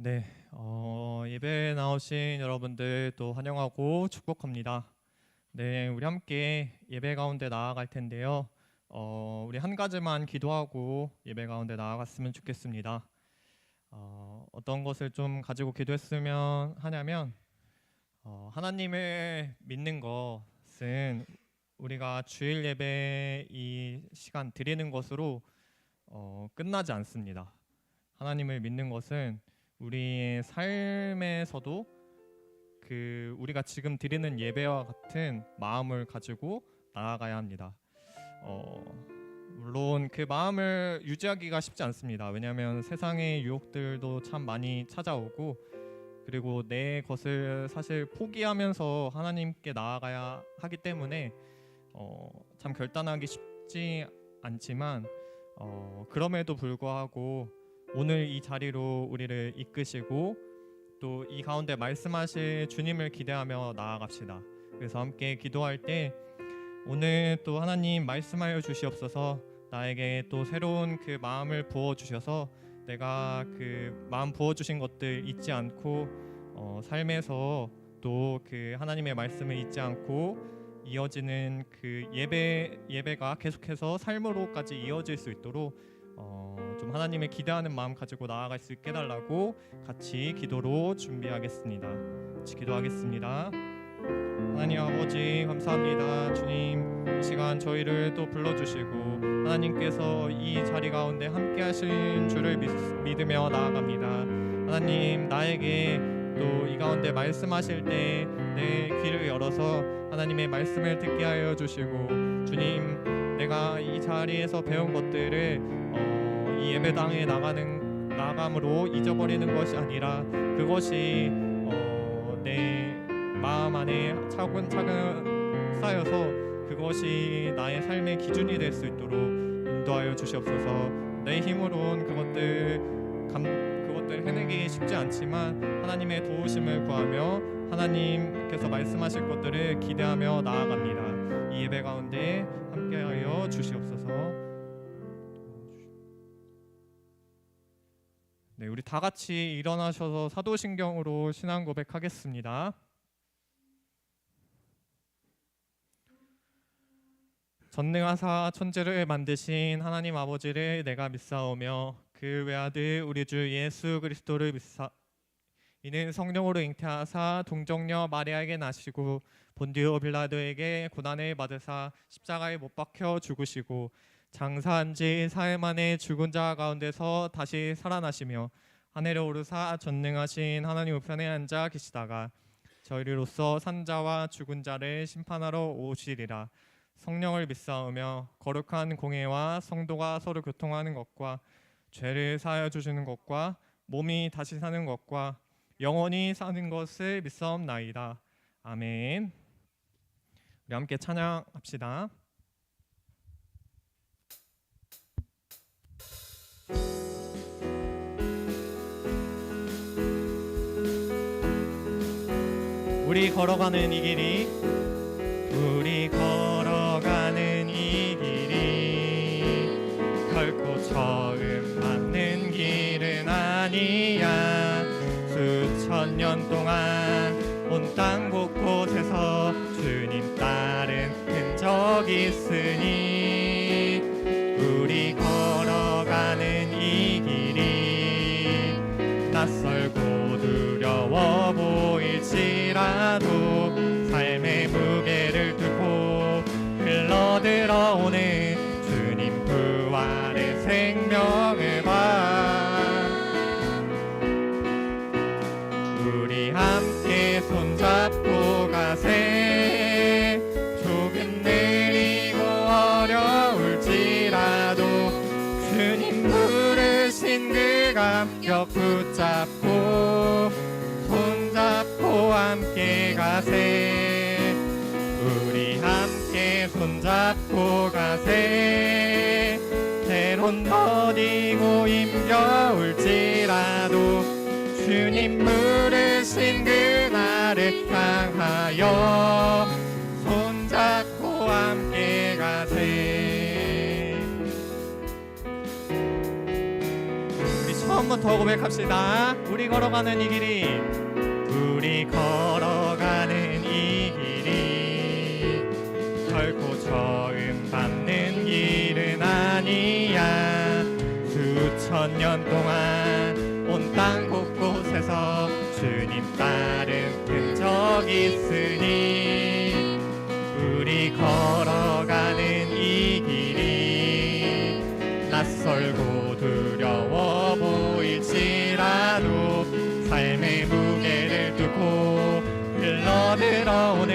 네, 예배에 나오신 여러분들 또 환영하고 축복합니다. 네, 우리 함께 예배 가운데 나아갈 텐데요. 우리 한 가지만 기도하고 예배 가운데 나아갔으면 좋겠습니다. 어떤 것을 좀 가지고 기도했으면 하냐면, 하나님을 믿는 것은 우리가 주일 예배 이 시간 드리는 것으로 끝나지 않습니다. 하나님을 믿는 것은 우리의 삶에서도 우리가 지금 드리는 예배와 같은 마음을 가지고 나아가야 합니다. 물론 그 마음을 유지하기가 쉽지 않습니다. 왜냐하면 세상의 유혹들도 참 많이 찾아오고, 그리고 내 것을 사실 포기하면서 하나님께 나아가야 하기 때문에 참 결단하기 쉽지 않지만, 그럼에도 불구하고 오늘 이 자리로 우리를 이끄시고 또 이 가운데 말씀하실 주님을 기대하며 나아갑시다. 그래서 함께 기도할 때 오늘 또 하나님 말씀하여 주시옵소서, 나에게 또 새로운 그 마음을 부어 주셔서 내가 그 마음 부어 주신 것들 잊지 않고 삶에서 또 그 하나님의 말씀을 잊지 않고 이어지는 그 예배가 계속해서 삶으로까지 이어질 수 있도록 좀 하나님을 기대하는 마음 가지고 나아갈 수 있게 해달라고 같이 기도로 준비하겠습니다. 같이 기도하겠습니다. 하나님 아버지 감사합니다. 주님, 이 시간 저희를 또 불러주시고 하나님께서 이 자리 가운데 함께 하신 주를 믿으며 나아갑니다. 하나님, 나에게 또 이 가운데 말씀하실 때 내 귀를 열어서 하나님의 말씀을 듣게 하여 주시고, 주님, 내가 이 자리에서 배운 것들을 이 예배당에 나감으로 잊어버리는 것이 아니라 그것이 내 마음 안에 차근차근 쌓여서 그것이 나의 삶의 기준이 될 수 있도록 인도하여 주시옵소서. 내 힘으로는 그것들 해내기 쉽지 않지만 하나님의 도우심을 구하며 하나님께서 말씀하실 것들을 기대하며 나아갑니다. 이 예배 가운데 함께하여 주시옵소서. 네, 우리 다 같이 일어나셔서 사도신경으로 신앙 고백하겠습니다. 전능하사 천지를 만드신 하나님 아버지를 내가 믿사오며 그 외아들 우리 주 예수 그리스도를 믿사. 이는 성령으로 잉태하사 동정녀 마리아에게 나시고 본디오 빌라도에게 고난을 받으사 십자가에 못 박혀 죽으시고 장사한 지 사흘 만에 죽은 자 가운데서 다시 살아나시며 하늘에 오르사 전능하신 하나님 우편에 앉아 계시다가 저희로서 산 자와 죽은 자를 심판하러 오시리라. 성령을 믿사오며 거룩한 공회와 성도가 서로 교통하는 것과 죄를 사하여 주시는 것과 몸이 다시 사는 것과 영원히 사는 것을 믿사옵나이다. 아멘. 우리 함께 찬양합시다. 우리 걸어가는 이 길이 결코 처음 맞는 길은 아니야. 수천 년 동안 온 땅 곳곳에서 주님 따른 흔적 있으니 우리 걸어가는 이 길이 낯설고 두려워 보일지라도 삶의 무게를 뚫고 흘러들어오는 주님 부활의 생명을 봐. 우리 함께 손잡고 가세. 조금 느리고 어려울지라도 주님 부르신 그 감격 붙잡고 손잡고 함께 가세. 우리 함께 손잡고 가세. 때론 더디고 힘겨울지라도 주님 부르신 그날을 향하여 손잡고 함께 가세. 우리 처음 한 번 더 고백합시다. 우리 걸어가는 이 길이, 우리 걸어가는 이 길이 결코 처음 밟는 길은 아니야. 수천 년 동안 온 땅 곳곳에서 주님 따른 흔적 있으니 우리 걸어가는 이 길이 낯설고 두려워 보일지라도 삶의 무게를 뚫고 흘러들어오는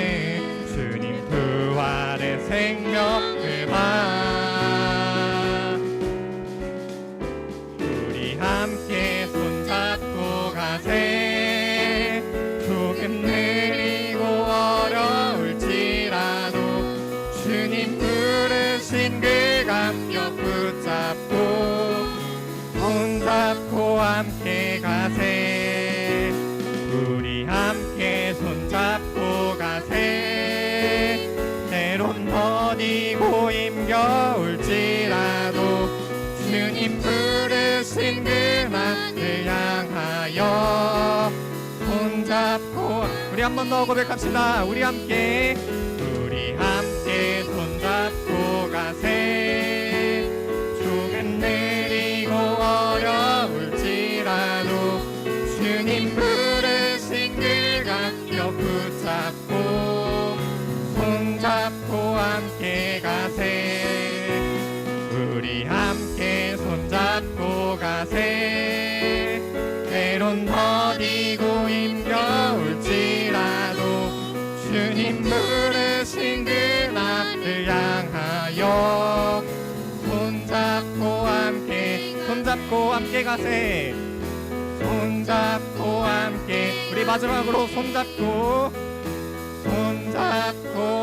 주님 부활의 생명을 봐. 우리 함께 손잡고 가세. 조금 느리고 어려울지라도 주님 부르신 그 감격 붙잡고 손잡고 함께 가세. 우리 함께 손잡고 가세. 때론 더디고 힘겨울지라도 주님 부르신 그 맛을 향하여 손잡고, 우리 한 번 더 고백합시다. 우리 함께 손잡고 가세. 조금 느리고 어려울지라도 주님 부르신 그 감격 붙잡고 손잡고 함께 가세. 우리 함께 손잡고 가세. 때론 더디고 힘겨울지라도 주님 부르신 그 앞을 향하여 손잡고 함께 가세. 손잡고 함께, 우리 마지막으로 손잡고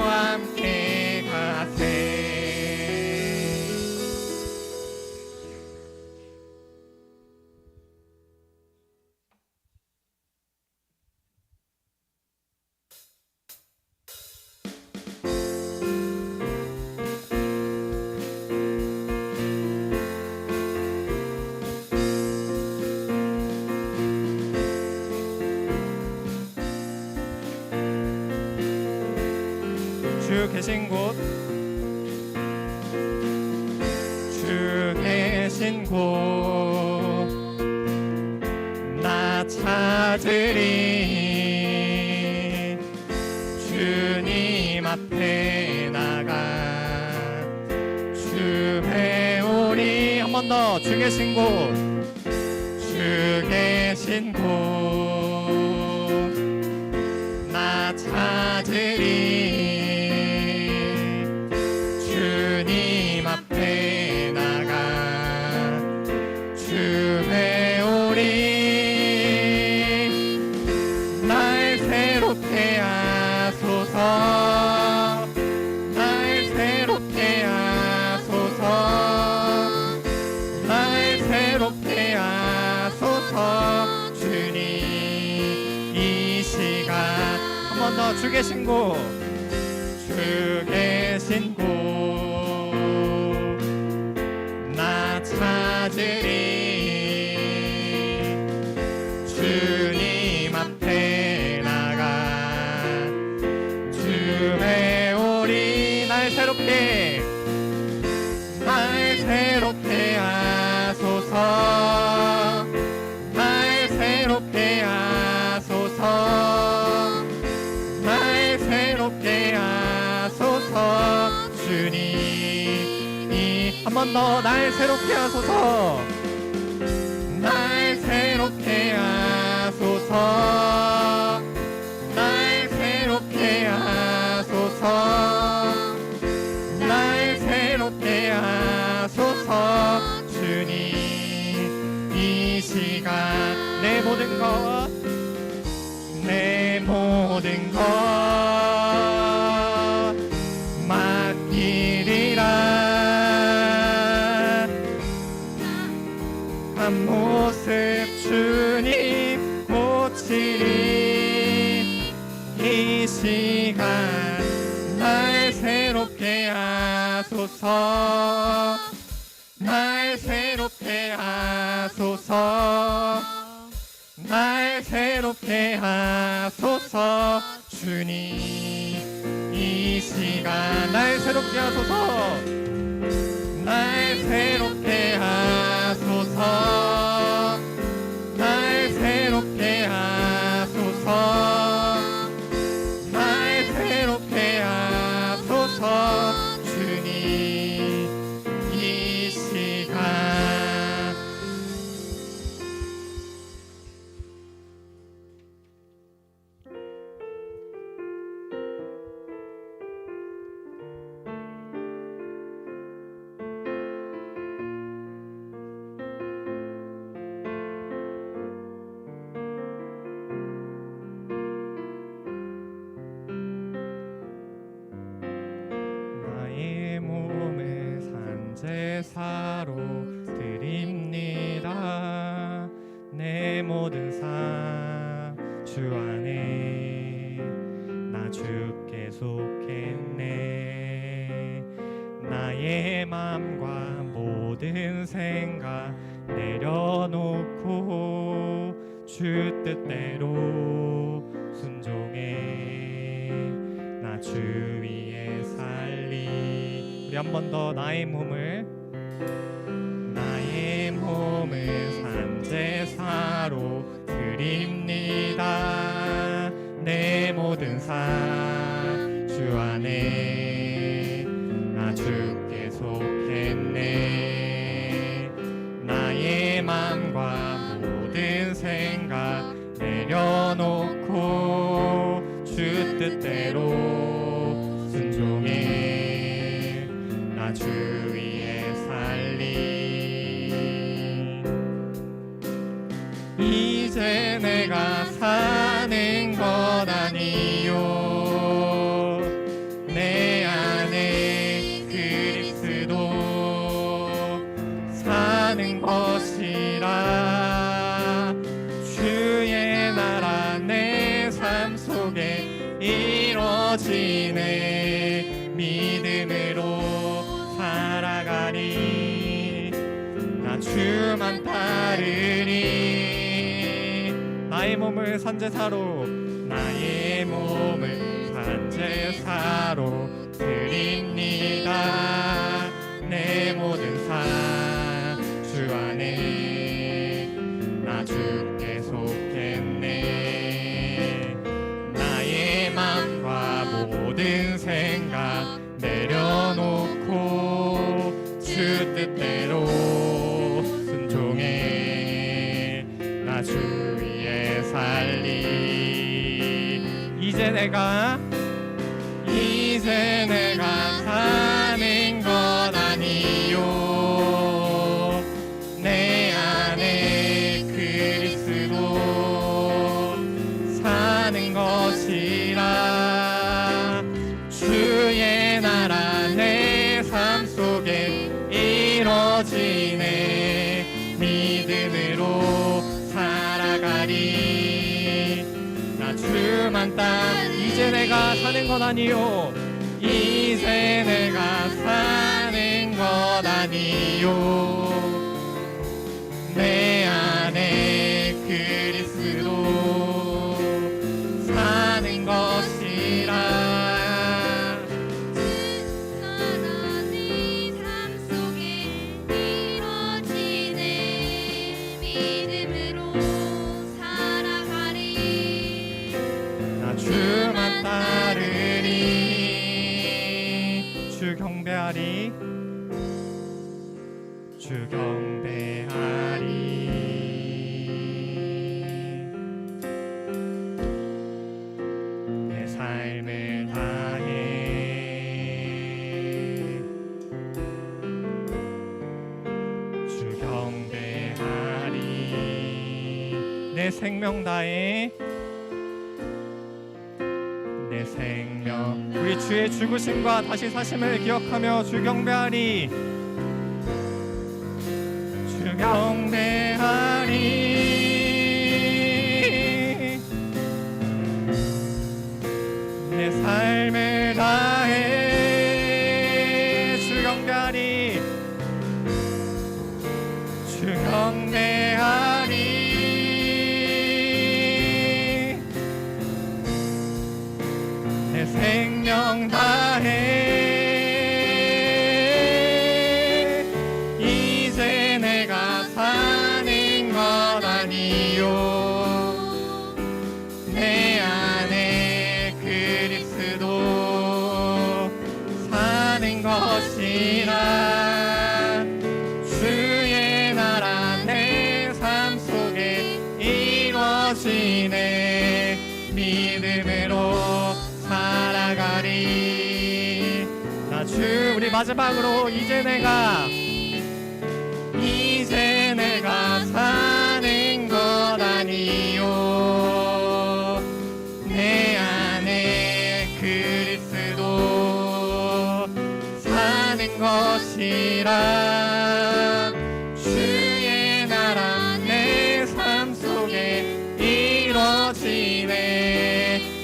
함께 가세. 주 계신 곳, 주 계신 곳 나 찾으리. 주님 앞에 나가 주 배우리. 한 번 더. 주 계신 곳, 주 계신 곳 나 찾으리. 주님 앞에 나가 주 배우리. 날 새롭게 하소서. 날 새롭게 하소서. 날 새롭게 하소서. 주님 이 시간 한 번 더. 주 계신 곳, 주 계신 곳 나 찾으리. 주님 앞에 나가 주 배우리. 날 새롭게 하소서. 날 새롭게 하소서. 날 새롭게 하소서. 주님이 한 번 더. 날 새롭게 하소서. 날 새롭게 하소서. 날 새롭게 하소서. 날 새롭게 하소서. 주님 이 시간 내 모든 것, 내 모든 것 맡기리라. 한 모습 주님 고치리. 이 시간 날 새롭게 하소서. 날 새롭게 하소서. 새롭게 하소서. 주님 이 시간 날 새롭게 하소서. 날 새롭게 하소서. 날 새롭게 하소서. 날 새롭게 하소서. 주님 이 시간 나의 몸을 산제사로 드립니다. 내 모든 삶 주 안에 나 주께 속했네. 나의 맘과 모든 생각 내려놓고 주 뜻대로 순종해. 나 주 위에 살리. 우리 한 번 더 나의 몸을 산제사로 드립니다. 내 모든 삶 주 안에 나 주께 속했네. 나의 맘과 모든 생각 내려놓고 주 뜻대로 순종해. 나 주 위에 살리. 이제 내가 사는 것 아니요 내 안에 그리스도 사는 것이라. 주의 나라 내 삶 속에 이루어지네. 믿음으로 살아가리. 나 주만 따르리. 나의 몸을 산제사로 나의 몸을 산제사로 드립니다. 내 모든 삶 주 안에 나 주께 속했네. 나의 맘과 모든 생각 내려놓고 주 뜻대로 순종해. 나 주 위에 살리. 이제 내가 사는 것 아니요 내 안에 그리스도 사는 것이라. 주의 나라 내 삶 속에 이루어지네. 믿음으로 살아가리. 나 주만 이제 내가 사는 것 아니요 이제 내가 사는 것 아니요 내 안에 그리스도 사는 것이라. 주만 따르리. 주 경배하리. 주 경배하리. 내 삶을 다해 주 경배하리. 내 생명 다해 내 생명. 우리 주의 죽으심과 다시 사심을 기억하며 주 경배하리. 주 경배하리. 내 삶을 다해 주 경배하리. 주 경배하리. 마지막으로 이제 내가 사는 것 아니요 내 안에 그리스도 사는 것이라 주의 나라 내 삶 속에 이루어지네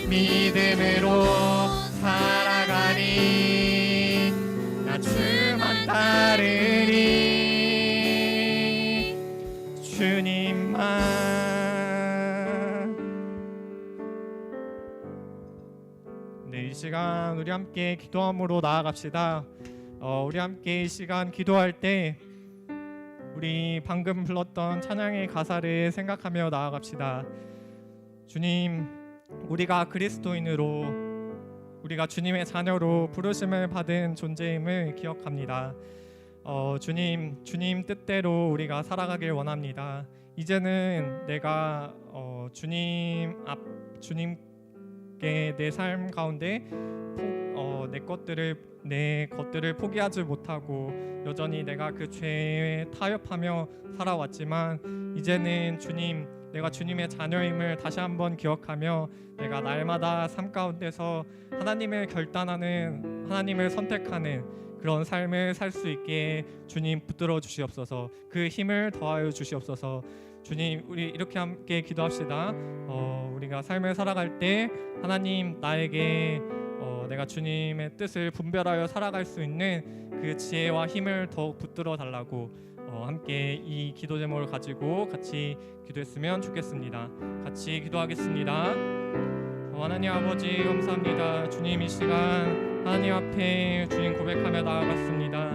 믿음으로 살아가니 나 주만 따르니 주님만. 네, 이 시간 우리 함께 기도함으로 나아갑시다. 우리 함께 이 시간 기도할 때 우리 방금 불렀던 찬양의 가사를 생각하며 나아갑시다. 주님, 우리가 그리스도인으로 우리가 주님의 자녀로 부르심을 받은 존재임을 기억합니다. 주님 뜻대로 우리가 살아가길 원합니다. 이제는 내가 주님께 내 삶 가운데 내 것들을 포기하지 못하고 여전히 내가 그 죄에 타협하며 살아왔지만 이제는 주님, 내가 주님의 자녀임을 다시 한번 기억하며 내가 날마다 삶 가운데서 하나님을 결단하는, 하나님을 선택하는 그런 삶을 살 수 있게 주님 붙들어 주시옵소서. 그 힘을 더하여 주시옵소서. 주님, 우리 이렇게 함께 기도합시다. 우리가 삶을 살아갈 때 하나님 나에게 내가 주님의 뜻을 분별하여 살아갈 수 있는 그 지혜와 힘을 더욱 붙들어 달라고 함께 이 기도 제목을 가지고 같이 기도했으면 좋겠습니다. 같이 기도하겠습니다. 하나님 아버지 감사합니다. 주님, 이 시간 하나님 앞에 주님 고백하며 나아갔습니다.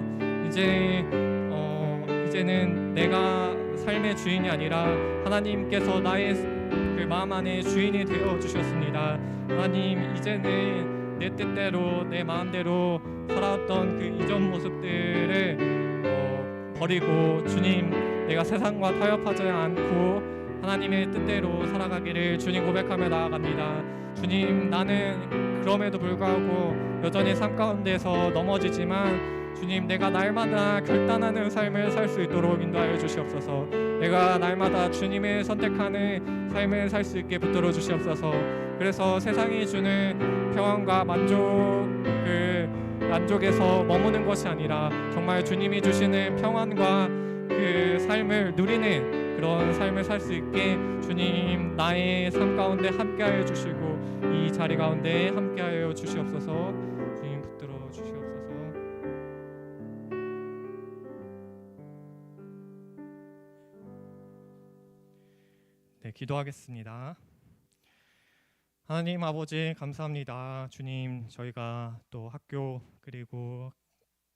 이제는 내가 삶의 주인이 아니라 하나님께서 나의 그 마음 안에 주인이 되어 주셨습니다. 하나님, 이제는 내 뜻대로 내 마음대로 살아왔던 그 이전 모습들을 버리고 주님, 내가 세상과 타협하지 않고 하나님의 뜻대로 살아가기를 주님 고백하며 나아갑니다. 주님, 나는 그럼에도 불구하고 여전히 삶 가운데서 넘어지지만 주님, 내가 날마다 결단하는 삶을 살 수 있도록 인도하여 주시옵소서. 내가 날마다 주님을 선택하는 삶을 살 수 있게 붙들어 주시옵소서. 그래서 세상이 주는 평안과 만족에서 머무는 것이 아니라 정말 주님이 주시는 평안과 그 삶을 누리는 그런 삶을 살 수 있게 주님, 나의 삶 가운데 함께하여 주시고 이 자리 가운데 함께하여 주시옵소서. 주님, 붙들어 주시옵소서. 네, 기도하겠습니다. 하나님 아버지 감사합니다. 주님, 저희가 또 학교 그리고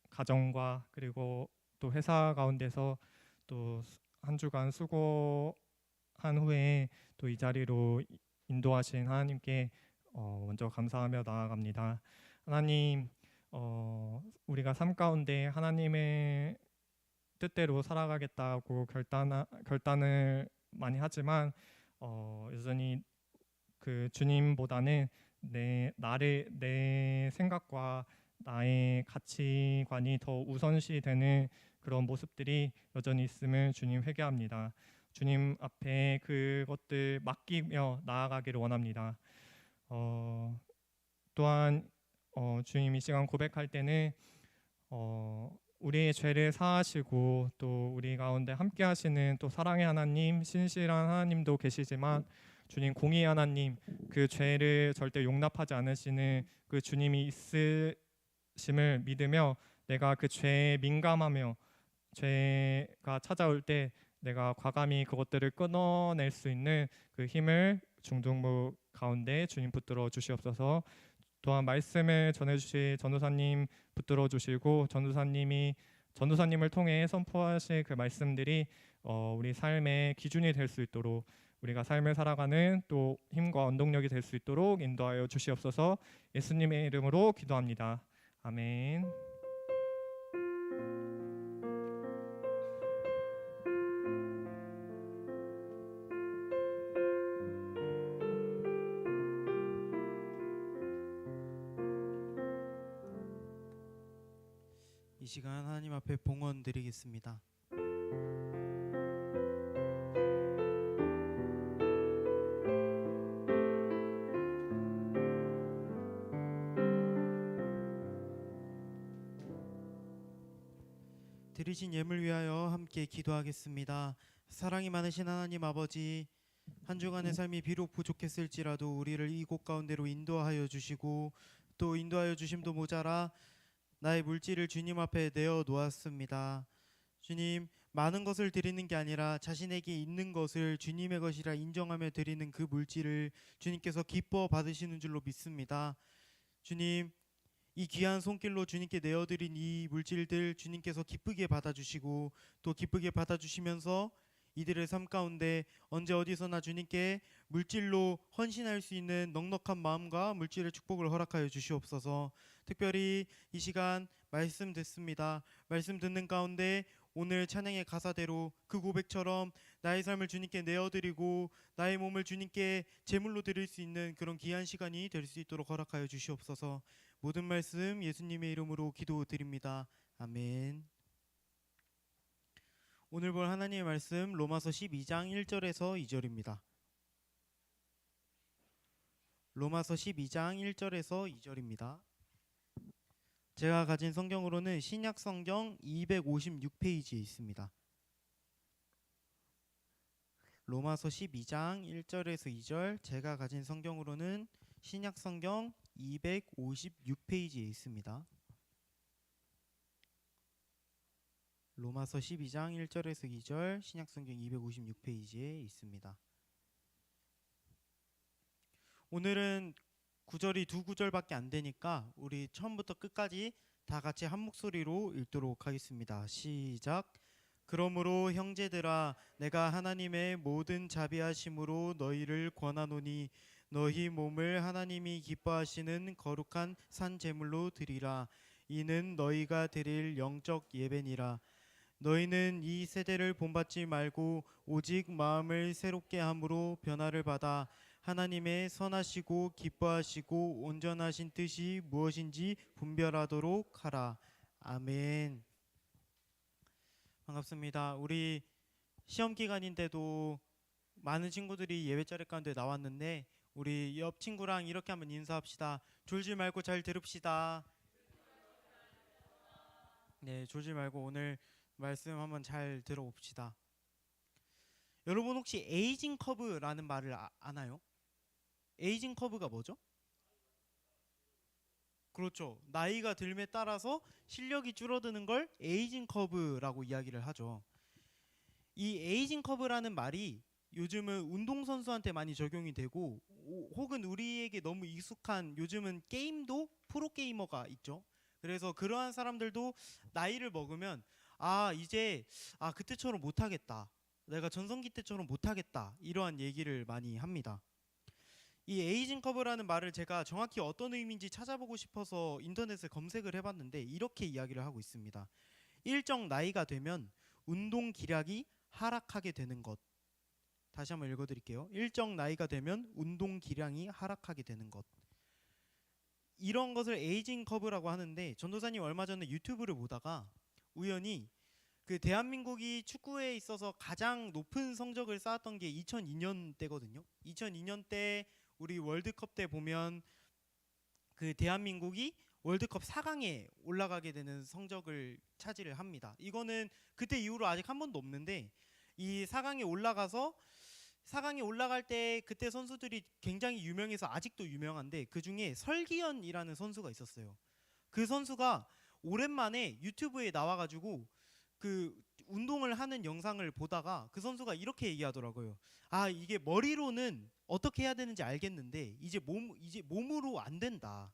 가정과 그리고 또 회사 가운데서 또 한 주간 수고한 후에 또 이 자리로 인도하신 하나님께 먼저 감사하며 나아갑니다. 하나님, 우리가 삶 가운데 하나님의 뜻대로 살아가겠다고 결단을 많이 하지만 여전히 그 주님보다는 내 생각과 나의 가치관이 더 우선시 되는 그런 모습들이 여전히 있음을 주님 회개합니다. 주님 앞에 그것들 맡기며 나아가기를 원합니다. 또한 주님, 이 시간 고백할 때는 우리의 죄를 사하시고 또 우리 가운데 함께 하시는 또 사랑의 하나님, 신실한 하나님도 계시지만 주님, 공의의 하나님, 그 죄를 절대 용납하지 않으시는 그 주님이 있으심을 믿으며 내가 그 죄에 민감하며 죄가 찾아올 때 내가 과감히 그것들을 끊어낼 수 있는 그 힘을 중등부 가운데 주님 붙들어 주시옵소서. 또한 말씀을 전해주실 전도사님 붙들어 주시고 전도사님을 통해 선포하실 그 말씀들이 우리 삶의 기준이 될 수 있도록, 우리가 삶을 살아가는 또 힘과 원동력이 될 수 있도록 인도하여 주시옵소서. 예수님의 이름으로 기도합니다. 아멘. 시간 하나님 앞에 봉헌 드리겠습니다. 드리신 예물 위하여 함께 기도하겠습니다. 사랑이 많으신 하나님 아버지, 한 주간의 삶이 비록 부족했을지라도 우리를 이곳 가운데로 인도하여 주시고 또 인도하여 주심도 모자라 나의 물질을 주님 앞에 내어 놓았습니다. 주님, 많은 것을 드리는 게 아니라 자신에게 있는 것을 주님의 것이라 인정하며 드리는 그 물질을 주님께서 기뻐 받으시는 줄로 믿습니다. 주님, 이 귀한 손길로 주님께 내어드린 이 물질들 주님께서 기쁘게 받아주시고 또 기쁘게 받아주시면서 이들의 삶 가운데 언제 어디서나 주님께 물질로 헌신할 수 있는 넉넉한 마음과 물질의 축복을 허락하여 주시옵소서. 특별히 이 시간 말씀 듣습니다. 말씀 듣는 가운데 오늘 찬양의 가사대로 그 고백처럼 나의 삶을 주님께 내어드리고 나의 몸을 주님께 제물로 드릴 수 있는 그런 귀한 시간이 될 수 있도록 허락하여 주시옵소서. 모든 말씀 예수님의 이름으로 기도드립니다. 아멘. 오늘 볼 하나님의 말씀 로마서 12장 1절에서 2절입니다. 로마서 12장 1절에서 2절입니다. 제가 가진 성경으로는 신약 성경 256페이지에 있습니다. 로마서 12장 1절에서 2절, 제가 가진 성경으로는 신약 성경 256페이지에 있습니다. 로마서 12장 1절에서 2절, 신약 성경 256페이지에 있습니다. 오늘은 구절이 두 구절밖에 안 되니까 우리 처음부터 끝까지 다 같이 한 목소리로 읽도록 하겠습니다. 시작. 그러므로 형제들아, 내가 하나님의 모든 자비하심으로 너희를 권하노니 너희 몸을 하나님이 기뻐하시는 거룩한 산 제물로 드리라. 이는 너희가 드릴 영적 예배니라. 너희는 이 세대를 본받지 말고 오직 마음을 새롭게 함으로 변화를 받아 하나님의 선하시고 기뻐하시고 온전하신 뜻이 무엇인지 분별하도록 하라. 아멘. 반갑습니다. 우리 시험 기간인데도 많은 친구들이 예배 자리 가운데 나왔는데 우리 옆 친구랑 이렇게 한번 인사합시다. 졸지 말고 잘 들읍시다. 네, 졸지 말고 오늘 말씀 한번 잘 들어봅시다. 여러분 혹시 에이징 커브라는 말을 아나요? 에이징 커브가 뭐죠? 그렇죠. 나이가 들에 따라서 실력이 줄어드는 걸 에이징 커브라고 이야기를 하죠. 이 에이징 커브라는 말이 요즘은 운동선수한테 많이 적용이 되고 혹은 우리에게 너무 익숙한 요즘은 게임도 프로게이머가 있죠. 그래서 그러한 사람들도 나이를 먹으면 이제 그때처럼 못하겠다, 내가 전성기 때처럼 못하겠다, 이러한 얘기를 많이 합니다. 이 에이징 커브라는 말을 제가 정확히 어떤 의미인지 찾아보고 싶어서 인터넷에 검색을 해봤는데 이렇게 이야기를 하고 있습니다. 일정 나이가 되면 운동 기량이 하락하게 되는 것. 다시 한번 읽어드릴게요. 일정 나이가 되면 운동 기량이 하락하게 되는 것. 이런 것을 에이징 커브라고 하는데, 전도사님 얼마 전에 유튜브를 보다가 우연히 그 대한민국이 축구에 있어서 가장 높은 성적을 쌓았던 게 2002년 때거든요. 2002년 때 우리 월드컵 때 보면 그 대한민국이 월드컵 4강에 올라가게 되는 성적을 차지를 합니다. 이거는 그때 이후로 아직 한 번도 없는데, 이 4강에 올라가서 4강에 올라갈 때 그때 선수들이 굉장히 유명해서 아직도 유명한데, 그 중에 설기현이라는 선수가 있었어요. 그 선수가 오랜만에 유튜브에 나와가지고 그 운동을 하는 영상을 보다가 그 선수가 이렇게 얘기하더라고요. 이게 머리로는 어떻게 해야 되는지 알겠는데 이제 몸으로 안 된다.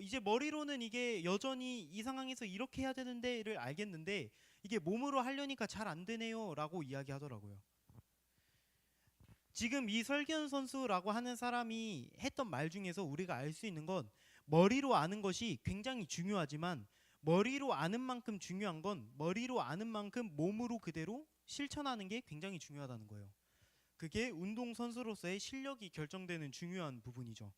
이제 머리로는 이게 여전히 이 상황에서 이렇게 해야 되는데를 알겠는데 이게 몸으로 하려니까 잘 안 되네요라고 이야기하더라고요. 지금 이 설기현 선수라고 하는 사람이 했던 말 중에서 우리가 알 수 있는 건, 머리로 아는 것이 굉장히 중요하지만 머리로 아는 만큼 중요한 건 머리로 아는 만큼 몸으로 그대로 실천하는 게 굉장히 중요하다는 거예요. 그게 운동선수로서의 실력이 결정되는 중요한 부분이죠.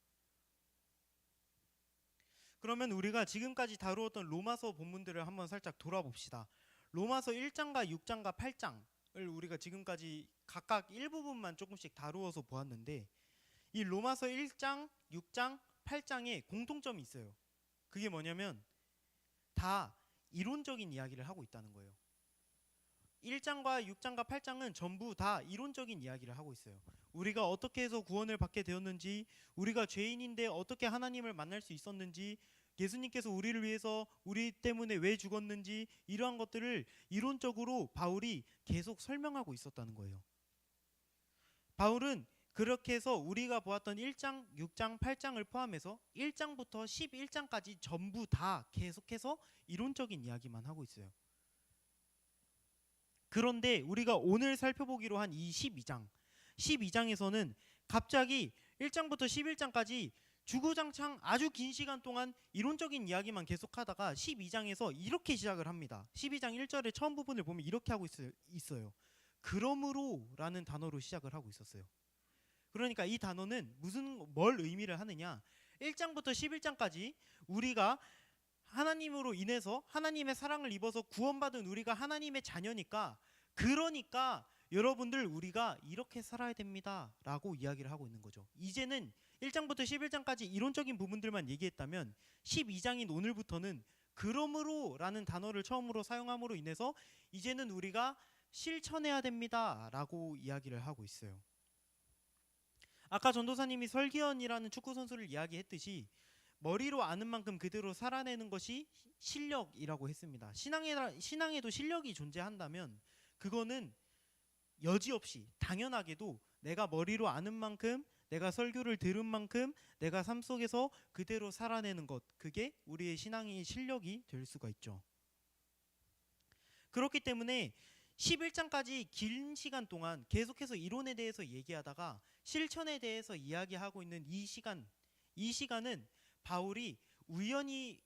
그러면 우리가 지금까지 다루었던 로마서 본문들을 한번 살짝 돌아봅시다. 로마서 1장과 6장과 8장을 우리가 지금까지 각각 일부분만 조금씩 다루어서 보았는데, 이 로마서 1장, 6장, 8장에 공통점이 있어요. 그게 뭐냐면 다 이론적인 이야기를 하고 있다는 거예요. 1장과 6장과 8장은 전부 다 이론적인 이야기를 하고 있어요. 우리가 어떻게 해서 구원을 받게 되었는지, 우리가 죄인인데 어떻게 하나님을 만날 수 있었는지, 예수님께서 우리를 위해서 우리 때문에 왜 죽었는지, 이러한 것들을 이론적으로 바울이 계속 설명하고 있었다는 거예요. 바울은 그렇게 해서 우리가 보았던 1장, 6장, 8장을 포함해서 1장부터 11장까지 전부 다 계속해서 이론적인 이야기만 하고 있어요. 그런데 우리가 오늘 살펴보기로 한 이 12장에서는 갑자기 1장부터 11장까지 주구장창 아주 긴 시간 동안 이론적인 이야기만 계속하다가 12장에서 이렇게 시작을 합니다. 12장 1절의 처음 부분을 보면 이렇게 하고 있어요. 그러므로 라는 단어로 시작을 하고 있었어요. 그러니까 이 단어는 뭘 의미를 하느냐, 1장부터 11장까지 우리가 하나님으로 인해서 하나님의 사랑을 입어서 구원받은 우리가 하나님의 자녀니까, 그러니까 여러분들 우리가 이렇게 살아야 됩니다 라고 이야기를 하고 있는 거죠. 이제는 1장부터 11장까지 이론적인 부분들만 얘기했다면 12장인 오늘부터는 그러므로 라는 단어를 처음으로 사용함으로 인해서 이제는 우리가 실천해야 됩니다 라고 이야기를 하고 있어요. 아까 전도사님이 설기현이라는 축구선수를 이야기했듯이 머리로 아는 만큼 그대로 살아내는 것이 실력이라고 했습니다. 신앙에도 실력이 존재한다면 그거는 여지없이 당연하게도 내가 머리로 아는 만큼, 내가 설교를 들은 만큼 내가 삶 속에서 그대로 살아내는 것, 그게 우리의 신앙의 실력이 될 수가 있죠. 그렇기 때문에 11장까지 긴 시간 동안 계속해서 이론에 대해서 얘기하다가 실천에 대해서 이야기하고 있는 이 시간은 바울이 우연히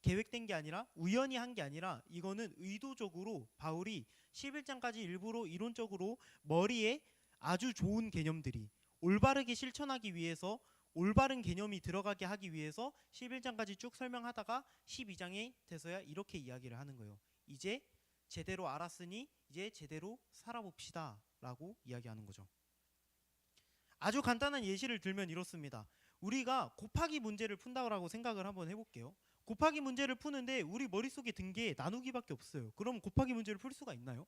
계획된 게 아니라, 우연히 한 게 아니라, 이거는 의도적으로 바울이 11장까지 일부러 이론적으로 머리에 아주 좋은 개념들이 올바르게 실천하기 위해서, 올바른 개념이 들어가게 하기 위해서 11장까지 쭉 설명하다가 12장에 돼서야 이렇게 이야기를 하는 거예요. 이제 제대로 알았으니 이제 제대로 살아봅시다 라고 이야기하는 거죠. 아주 간단한 예시를 들면 이렇습니다. 우리가 곱하기 문제를 푼다고 생각을 한번 해볼게요. 곱하기 문제를 푸는데 우리 머릿속에 든 게 나누기밖에 없어요. 그럼 곱하기 문제를 풀 수가 있나요?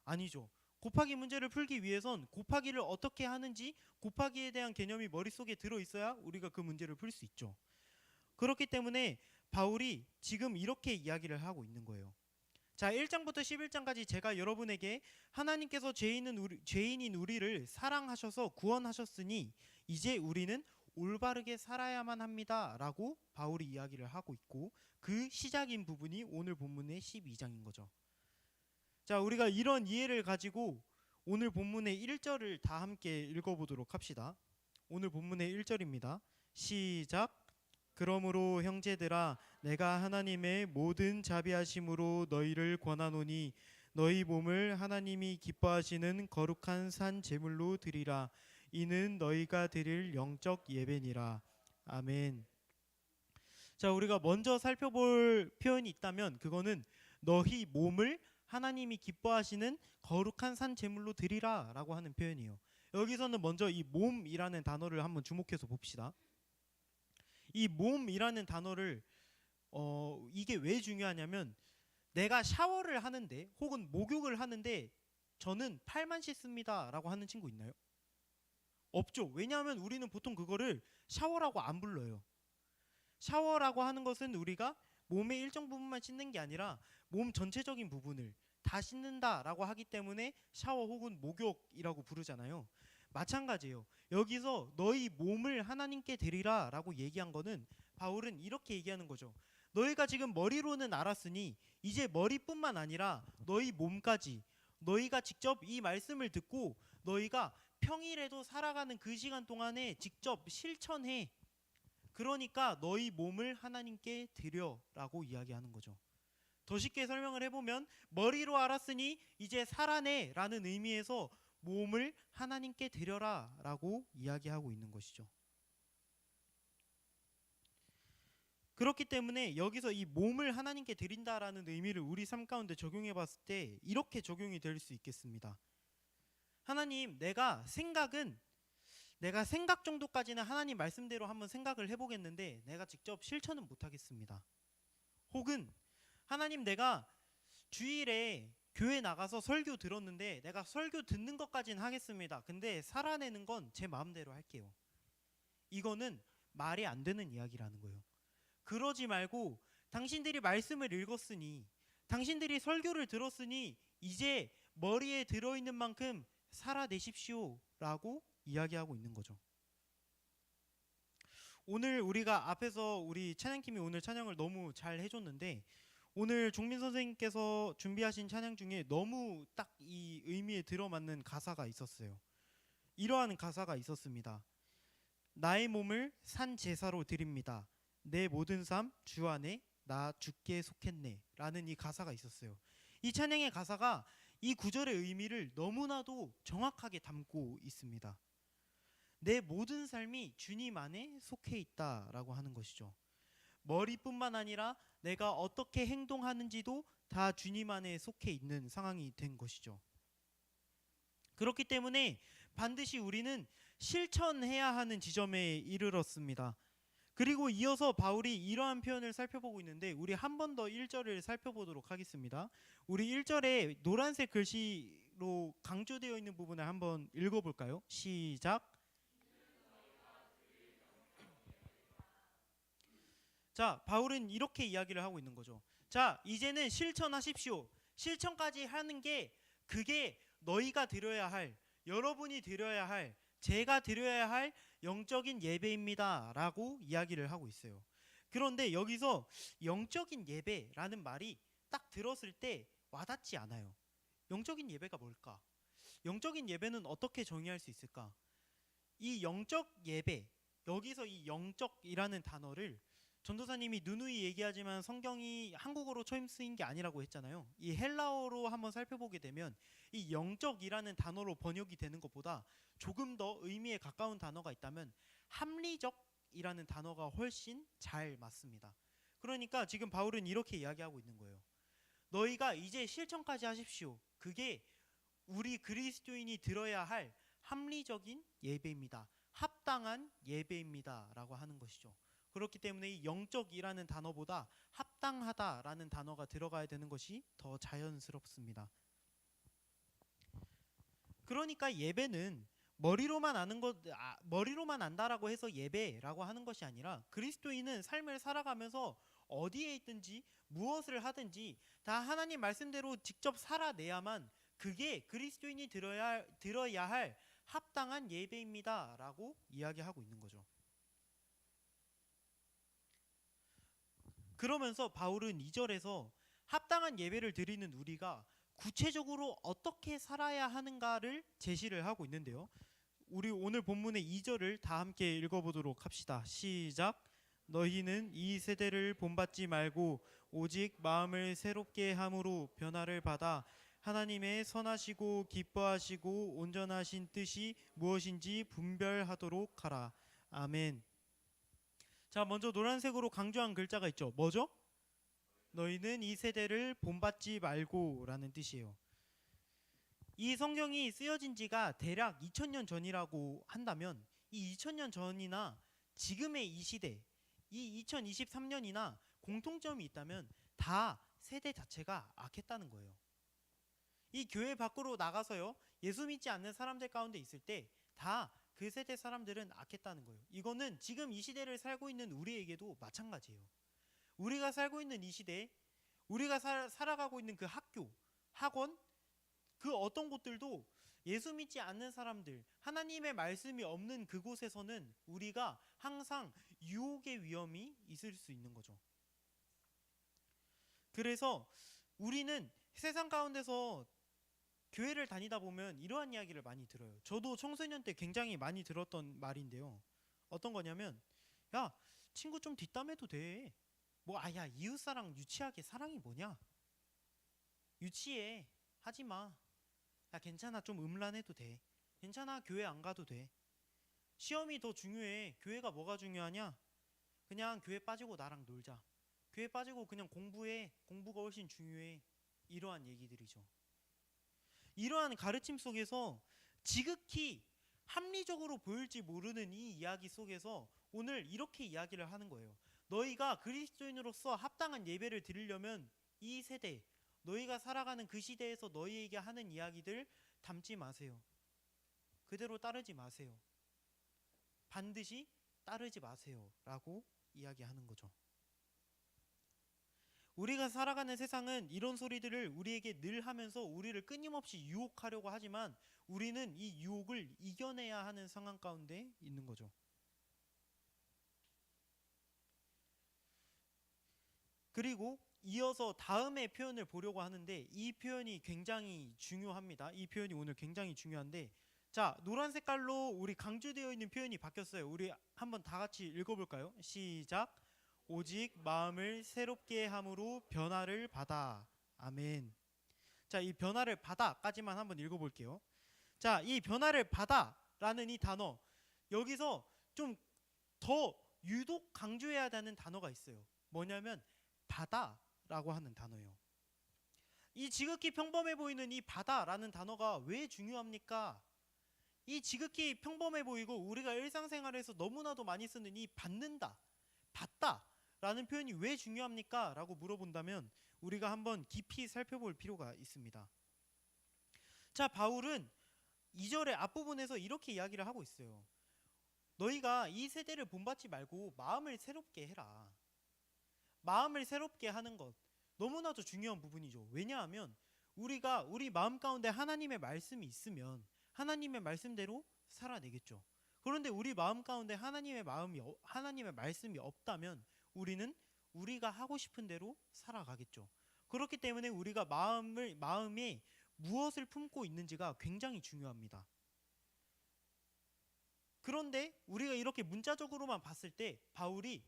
아니죠. 곱하기 문제를 풀기 위해선 곱하기를 어떻게 하는지, 곱하기에 대한 개념이 머릿속에 들어있어야 우리가 그 문제를 풀 수 있죠. 그렇기 때문에 바울이 지금 이렇게 이야기를 하고 있는 거예요. 자, 1장부터 11장까지 제가 여러분에게 하나님께서 죄인인 우리를 사랑하셔서 구원하셨으니 이제 우리는 올바르게 살아야만 합니다 라고 바울이 이야기를 하고 있고, 그 시작인 부분이 오늘 본문의 12장인 거죠. 자, 우리가 이런 이해를 가지고 오늘 본문의 1절을 다 함께 읽어보도록 합시다. 오늘 본문의 1절입니다. 시작. 그러므로 형제들아, 내가 하나님의 모든 자비하심으로 너희를 권하노니 너희 몸을 하나님이 기뻐하시는 거룩한 산 제물로 드리라. 이는 너희가 드릴 영적 예배니라. 아멘. 자, 우리가 먼저 살펴볼 표현이 있다면 그거는 너희 몸을 하나님이 기뻐하시는 거룩한 산 제물로 드리라 라고 하는 표현이에요. 여기서는 먼저 이 몸이라는 단어를 한번 주목해서 봅시다. 이 몸이라는 단어를 이게 왜 중요하냐면, 내가 샤워를 하는데 혹은 목욕을 하는데 저는 팔만 씻습니다 라고 하는 친구 있나요? 없죠. 왜냐하면 우리는 보통 그거를 샤워라고 안 불러요. 샤워라고 하는 것은 우리가 몸의 일정 부분만 씻는 게 아니라 몸 전체적인 부분을 다 씻는다라고 하기 때문에 샤워 혹은 목욕이라고 부르잖아요. 마찬가지예요. 여기서 너희 몸을 하나님께 드리라 라고 얘기한 거는 바울은 이렇게 얘기하는 거죠. 너희가 지금 머리로는 알았으니 이제 머리뿐만 아니라 너희 몸까지, 너희가 직접 이 말씀을 듣고 너희가 평일에도 살아가는 그 시간 동안에 직접 실천해. 그러니까 너희 몸을 하나님께 드려 라고 이야기하는 거죠. 더 쉽게 설명을 해보면 머리로 알았으니 이제 살아내 라는 의미에서 몸을 하나님께 드려라 라고 이야기하고 있는 것이죠. 그렇기 때문에 여기서 이 몸을 하나님께 드린다라는 의미를 우리 삶 가운데 적용해 봤을 때 이렇게 적용이 될 수 있겠습니다. 하나님, 내가 생각 정도까지는 하나님 말씀대로 한번 생각을 해보겠는데 내가 직접 실천은 못하겠습니다. 혹은 하나님, 내가 주일에 교회 나가서 설교 들었는데 내가 설교 듣는 것까지는 하겠습니다. 근데 살아내는 건 제 마음대로 할게요. 이거는 말이 안 되는 이야기라는 거예요. 그러지 말고 당신들이 말씀을 읽었으니, 당신들이 설교를 들었으니 이제 머리에 들어있는 만큼 살아내십시오 라고 이야기하고 있는 거죠. 오늘 우리가 앞에서 우리 찬양팀이 오늘 찬양을 너무 잘 해줬는데 오늘 종민 선생님께서 준비하신 찬양 중에 너무 딱 이 의미에 들어맞는 가사가 있었어요. 이러한 가사가 있었습니다. 나의 몸을 산 제사로 드립니다. 내 모든 삶 주 안에 나 주께 속했네 라는 이 가사가 있었어요. 이 찬양의 가사가 이 구절의 의미를 너무나도 정확하게 담고 있습니다. 내 모든 삶이 주님 안에 속해 있다라고 하는 것이죠. 머리뿐만 아니라 내가 어떻게 행동하는지도 다 주님 안에 속해 있는 상황이 된 것이죠. 그렇기 때문에 반드시 우리는 실천해야 하는 지점에 이르렀습니다. 그리고 이어서 바울이 이러한 표현을 살펴보고 있는데 우리 한 번 더 1절을 살펴보도록 하겠습니다. 우리 1절에 노란색 글씨로 강조되어 있는 부분을 한번 읽어볼까요? 시작. 자, 바울은 이렇게 이야기를 하고 있는 거죠. 자, 이제는 실천하십시오. 실천까지 하는 게 그게 너희가 드려야 할, 여러분이 드려야 할, 제가 드려야 할 영적인 예배입니다 라고 이야기를 하고 있어요. 그런데 여기서 영적인 예배라는 말이 딱 들었을 때 와닿지 않아요. 영적인 예배가 뭘까? 영적인 예배는 어떻게 정의할 수 있을까? 이 영적 예배, 여기서 이 영적이라는 단어를 전도사님이 누누이 얘기하지만 성경이 한국어로 처음 쓰인 게 아니라고 했잖아요. 이 헬라어로 한번 살펴보게 되면 이 영적이라는 단어로 번역이 되는 것보다 조금 더 의미에 가까운 단어가 있다면 합리적이라는 단어가 훨씬 잘 맞습니다. 그러니까 지금 바울은 이렇게 이야기하고 있는 거예요. 너희가 이제 실천까지 하십시오. 그게 우리 그리스도인이 들어야 할 합리적인 예배입니다. 합당한 예배입니다 라고 하는 것이죠. 그렇기 때문에 이 영적이라는 단어보다 합당하다라는 단어가 들어가야 되는 것이 더 자연스럽습니다. 그러니까 예배는 머리로만 안다라고 해서 예배라고 하는 것이 아니라 그리스도인은 삶을 살아가면서 어디에 있든지 무엇을 하든지 다 하나님 말씀대로 직접 살아내야만 그게 그리스도인이 들어야 할 합당한 예배입니다라고 이야기하고 있는 거죠. 그러면서 바울은 2절에서 합당한 예배를 드리는 우리가 구체적으로 어떻게 살아야 하는가를 제시를 하고 있는데요. 우리 오늘 본문의 2절을 다 함께 읽어보도록 합시다. 시작. 너희는 이 세대를 본받지 말고 오직 마음을 새롭게 함으로 변화를 받아 하나님의 선하시고 기뻐하시고 온전하신 뜻이 무엇인지 분별하도록 하라. 아멘. 자, 먼저 노란색으로 강조한 글자가 있죠. 뭐죠? 너희는 이 세대를 본받지 말고 라는 뜻이에요. 이 성경이 쓰여진 지가 대략 2000년 전이라고 한다면 이 2000년 전이나 지금의 이 시대, 이 2023년이나 공통점이 있다면 다 세대 자체가 악했다는 거예요. 이 교회 밖으로 나가서요, 예수 믿지 않는 사람들 가운데 있을 때 다 그 세대 사람들은 악했다는 거예요. 이거는 지금 이 시대를 살고 있는 우리에게도 마찬가지예요. 우리가 살고 있는 이 시대, 우리가 살아가고 있는 그 학교, 학원, 그 어떤 곳들도 예수 믿지 않는 사람들, 하나님의 말씀이 없는 그곳에서는 우리가 항상 유혹의 위험이 있을 수 있는 거죠. 그래서 우리는 세상 가운데서 교회를 다니다 보면 이러한 이야기를 많이 들어요. 저도 청소년 때 굉장히 많이 들었던 말인데요. 어떤 거냐면, 야, 친구 좀 뒷담해도 돼. 뭐, 야, 이웃사랑 유치하게 사랑이 뭐냐? 유치해. 하지 마. 야, 괜찮아. 좀 음란해도 돼. 괜찮아. 교회 안 가도 돼. 시험이 더 중요해. 교회가 뭐가 중요하냐? 그냥 교회 빠지고 나랑 놀자. 교회 빠지고 그냥 공부해. 공부가 훨씬 중요해. 이러한 얘기들이죠. 이러한 가르침 속에서 지극히 합리적으로 보일지 모르는 이 이야기 속에서 오늘 이렇게 이야기를 하는 거예요. 너희가 그리스도인으로서 합당한 예배를 드리려면 이 세대, 너희가 살아가는 그 시대에서 너희에게 하는 이야기들 담지 마세요. 그대로 따르지 마세요. 반드시 따르지 마세요. 라고 이야기하는 거죠. 우리가 살아가는 세상은 이런 소리들을 우리에게 늘 하면서 우리를 끊임없이 유혹하려고 하지만 우리는 이 유혹을 이겨내야 하는 상황 가운데 있는 거죠. 그리고 이어서 다음의 표현을 보려고 하는데 이 표현이 굉장히 중요합니다. 이 표현이 오늘 굉장히 중요한데, 자, 노란 색깔로 우리 강조되어 있는 표현이 바뀌었어요. 우리 한번 다 같이 읽어볼까요? 시작. 오직 마음을 새롭게 함으로 변화를 받아. 아멘. 자, 이 변화를 받아까지만 한번 읽어볼게요. 자, 이 변화를 받아라는 이 단어, 여기서 좀 더 유독 강조해야 되는 단어가 있어요. 뭐냐면 바다라고 하는 단어예요. 이 지극히 평범해 보이는 이 바다라는 단어가 왜 중요합니까? 이 지극히 평범해 보이고 우리가 일상생활에서 너무나도 많이 쓰는 이 받는다, 받다 라는 표현이 왜 중요합니까? 라고 물어본다면 우리가 한번 깊이 살펴볼 필요가 있습니다. 자, 바울은 2절의 앞부분에서 이렇게 이야기를 하고 있어요. 너희가 이 세대를 본받지 말고 마음을 새롭게 해라. 마음을 새롭게 하는 것, 너무나도 중요한 부분이죠. 왜냐하면 우리가 우리 마음 가운데 하나님의 말씀이 있으면 하나님의 말씀대로 살아내겠죠. 그런데 우리 마음 가운데 하나님의 말씀이 없다면 우리는 우리가 하고 싶은 대로 살아가겠죠. 그렇기 때문에 우리가 마음에 무엇을 품고 있는지가 굉장히 중요합니다. 그런데 우리가 이렇게 문자적으로만 봤을 때 바울이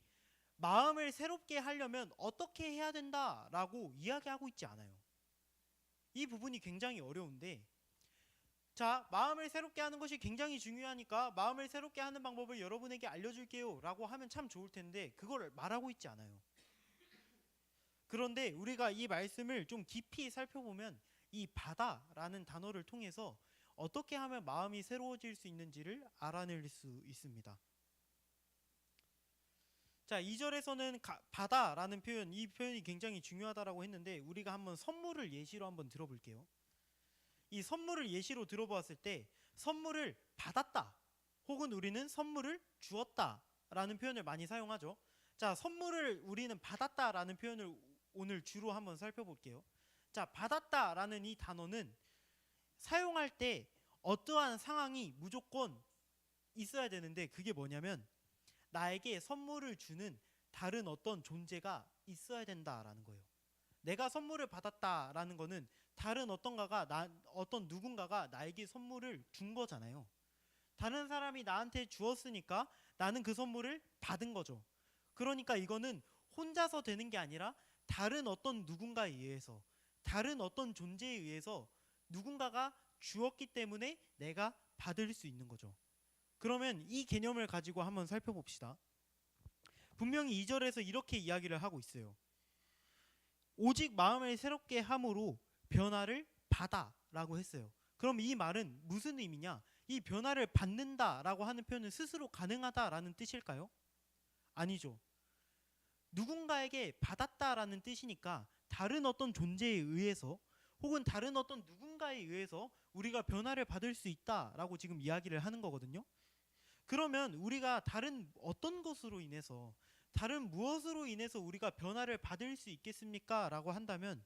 마음을 새롭게 하려면 어떻게 해야 된다라고 이야기하고 있지 않아요. 이 부분이 굉장히 어려운데, 자, 마음을 새롭게 하는 것이 굉장히 중요하니까 마음을 새롭게 하는 방법을 여러분에게 알려줄게요 라고 하면 참 좋을 텐데 그걸 말하고 있지 않아요. 그런데 우리가 이 말씀을 좀 깊이 살펴보면 이 바다라는 단어를 통해서 어떻게 하면 마음이 새로워질 수 있는지를 알아낼 수 있습니다. 자, 2절에서는 바다라는 표현, 이 표현이 굉장히 중요하다라고 했는데 우리가 한번 선물을 예시로 한번 들어볼게요. 이 선물을 예시로 들어보았을 때 선물을 받았다 혹은 우리는 선물을 주었다 라는 표현을 많이 사용하죠. 자, 선물을 우리는 받았다라는 표현을 오늘 주로 한번 살펴볼게요. 자, 받았다라는 이 단어는 사용할 때 어떠한 상황이 무조건 있어야 되는데 그게 뭐냐면 나에게 선물을 주는 다른 어떤 존재가 있어야 된다라는 거예요. 내가 선물을 받았다라는 거는 다른 어떤 누군가가 나에게 선물을 준 거잖아요. 다른 사람이 나한테 주었으니까 나는 그 선물을 받은 거죠. 그러니까 이거는 혼자서 되는 게 아니라 다른 어떤 누군가에 의해서, 다른 어떤 존재에 의해서 누군가가 주었기 때문에 내가 받을 수 있는 거죠. 그러면 이 개념을 가지고 한번 살펴봅시다. 분명히 2절에서 이렇게 이야기를 하고 있어요. 오직 마음을 새롭게 함으로 변화를 받아 라고 했어요. 그럼 이 말은 무슨 의미냐? 이 변화를 받는다라고 하는 표현은 스스로 가능하다라는 뜻일까요? 아니죠. 누군가에게 받았다라는 뜻이니까 다른 어떤 존재에 의해서 혹은 다른 어떤 누군가에 의해서 우리가 변화를 받을 수 있다라고 지금 이야기를 하는 거거든요. 그러면 우리가 다른 어떤 것으로 인해서, 다른 무엇으로 인해서 우리가 변화를 받을 수 있겠습니까? 라고 한다면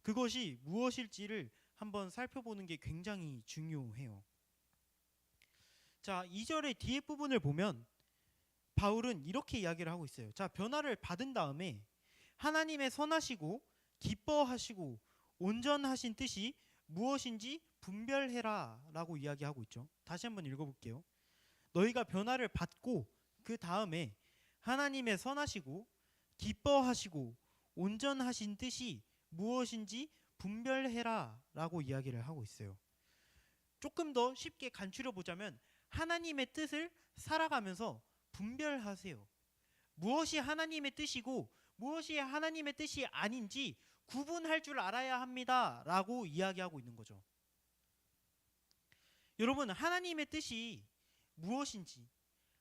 그것이 무엇일지를 한번 살펴보는 게 굉장히 중요해요. 자, 2절의 뒤에 부분을 보면 바울은 이렇게 이야기를 하고 있어요. 자, 변화를 받은 다음에 하나님의 선하시고 기뻐하시고 온전하신 뜻이 무엇인지 분별해라 라고 이야기하고 있죠. 다시 한번 읽어볼게요. 너희가 변화를 받고 그 다음에 하나님의 선하시고 기뻐하시고 온전하신 뜻이 무엇인지 분별해라 라고 이야기를 하고 있어요. 조금 더 쉽게 간추려 보자면 하나님의 뜻을 살아가면서 분별하세요. 무엇이 하나님의 뜻이고 무엇이 하나님의 뜻이 아닌지 구분할 줄 알아야 합니다라고 이야기하고 있는 거죠. 여러분, 하나님의 뜻이 무엇인지,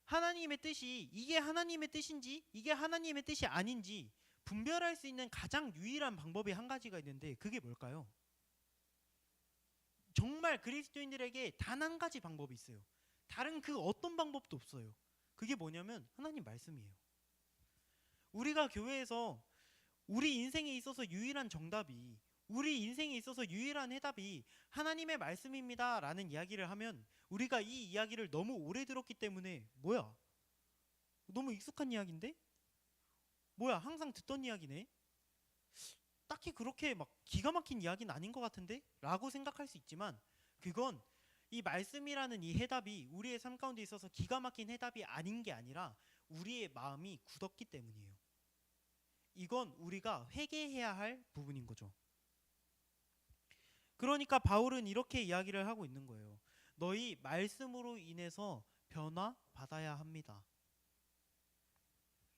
하나님의 뜻이 이게 하나님의 뜻인지 이게 하나님의 뜻이 아닌지 분별할 수 있는 가장 유일한 방법이 한 가지가 있는데 그게 뭘까요? 정말 그리스도인들에게 단 한 가지 방법이 있어요. 다른 그 어떤 방법도 없어요. 그게 뭐냐면 하나님 말씀이에요. 우리가 교회에서 우리 인생에 있어서 유일한 정답이, 우리 인생에 있어서 유일한 해답이 하나님의 말씀입니다 라는 이야기를 하면 우리가 이 이야기를 너무 오래 들었기 때문에 뭐야? 너무 익숙한 이야기인데? 뭐야? 항상 듣던 이야기네? 딱히 그렇게 막 기가 막힌 이야기는 아닌 것 같은데? 라고 생각할 수 있지만 그건 이 말씀이라는 이 해답이 우리의 삶 가운데 있어서 기가 막힌 해답이 아닌 게 아니라 우리의 마음이 굳었기 때문이에요. 이건 우리가 회개해야 할 부분인 거죠. 그러니까 바울은 이렇게 이야기를 하고 있는 거예요. 너희 말씀으로 인해서 변화받아야 합니다.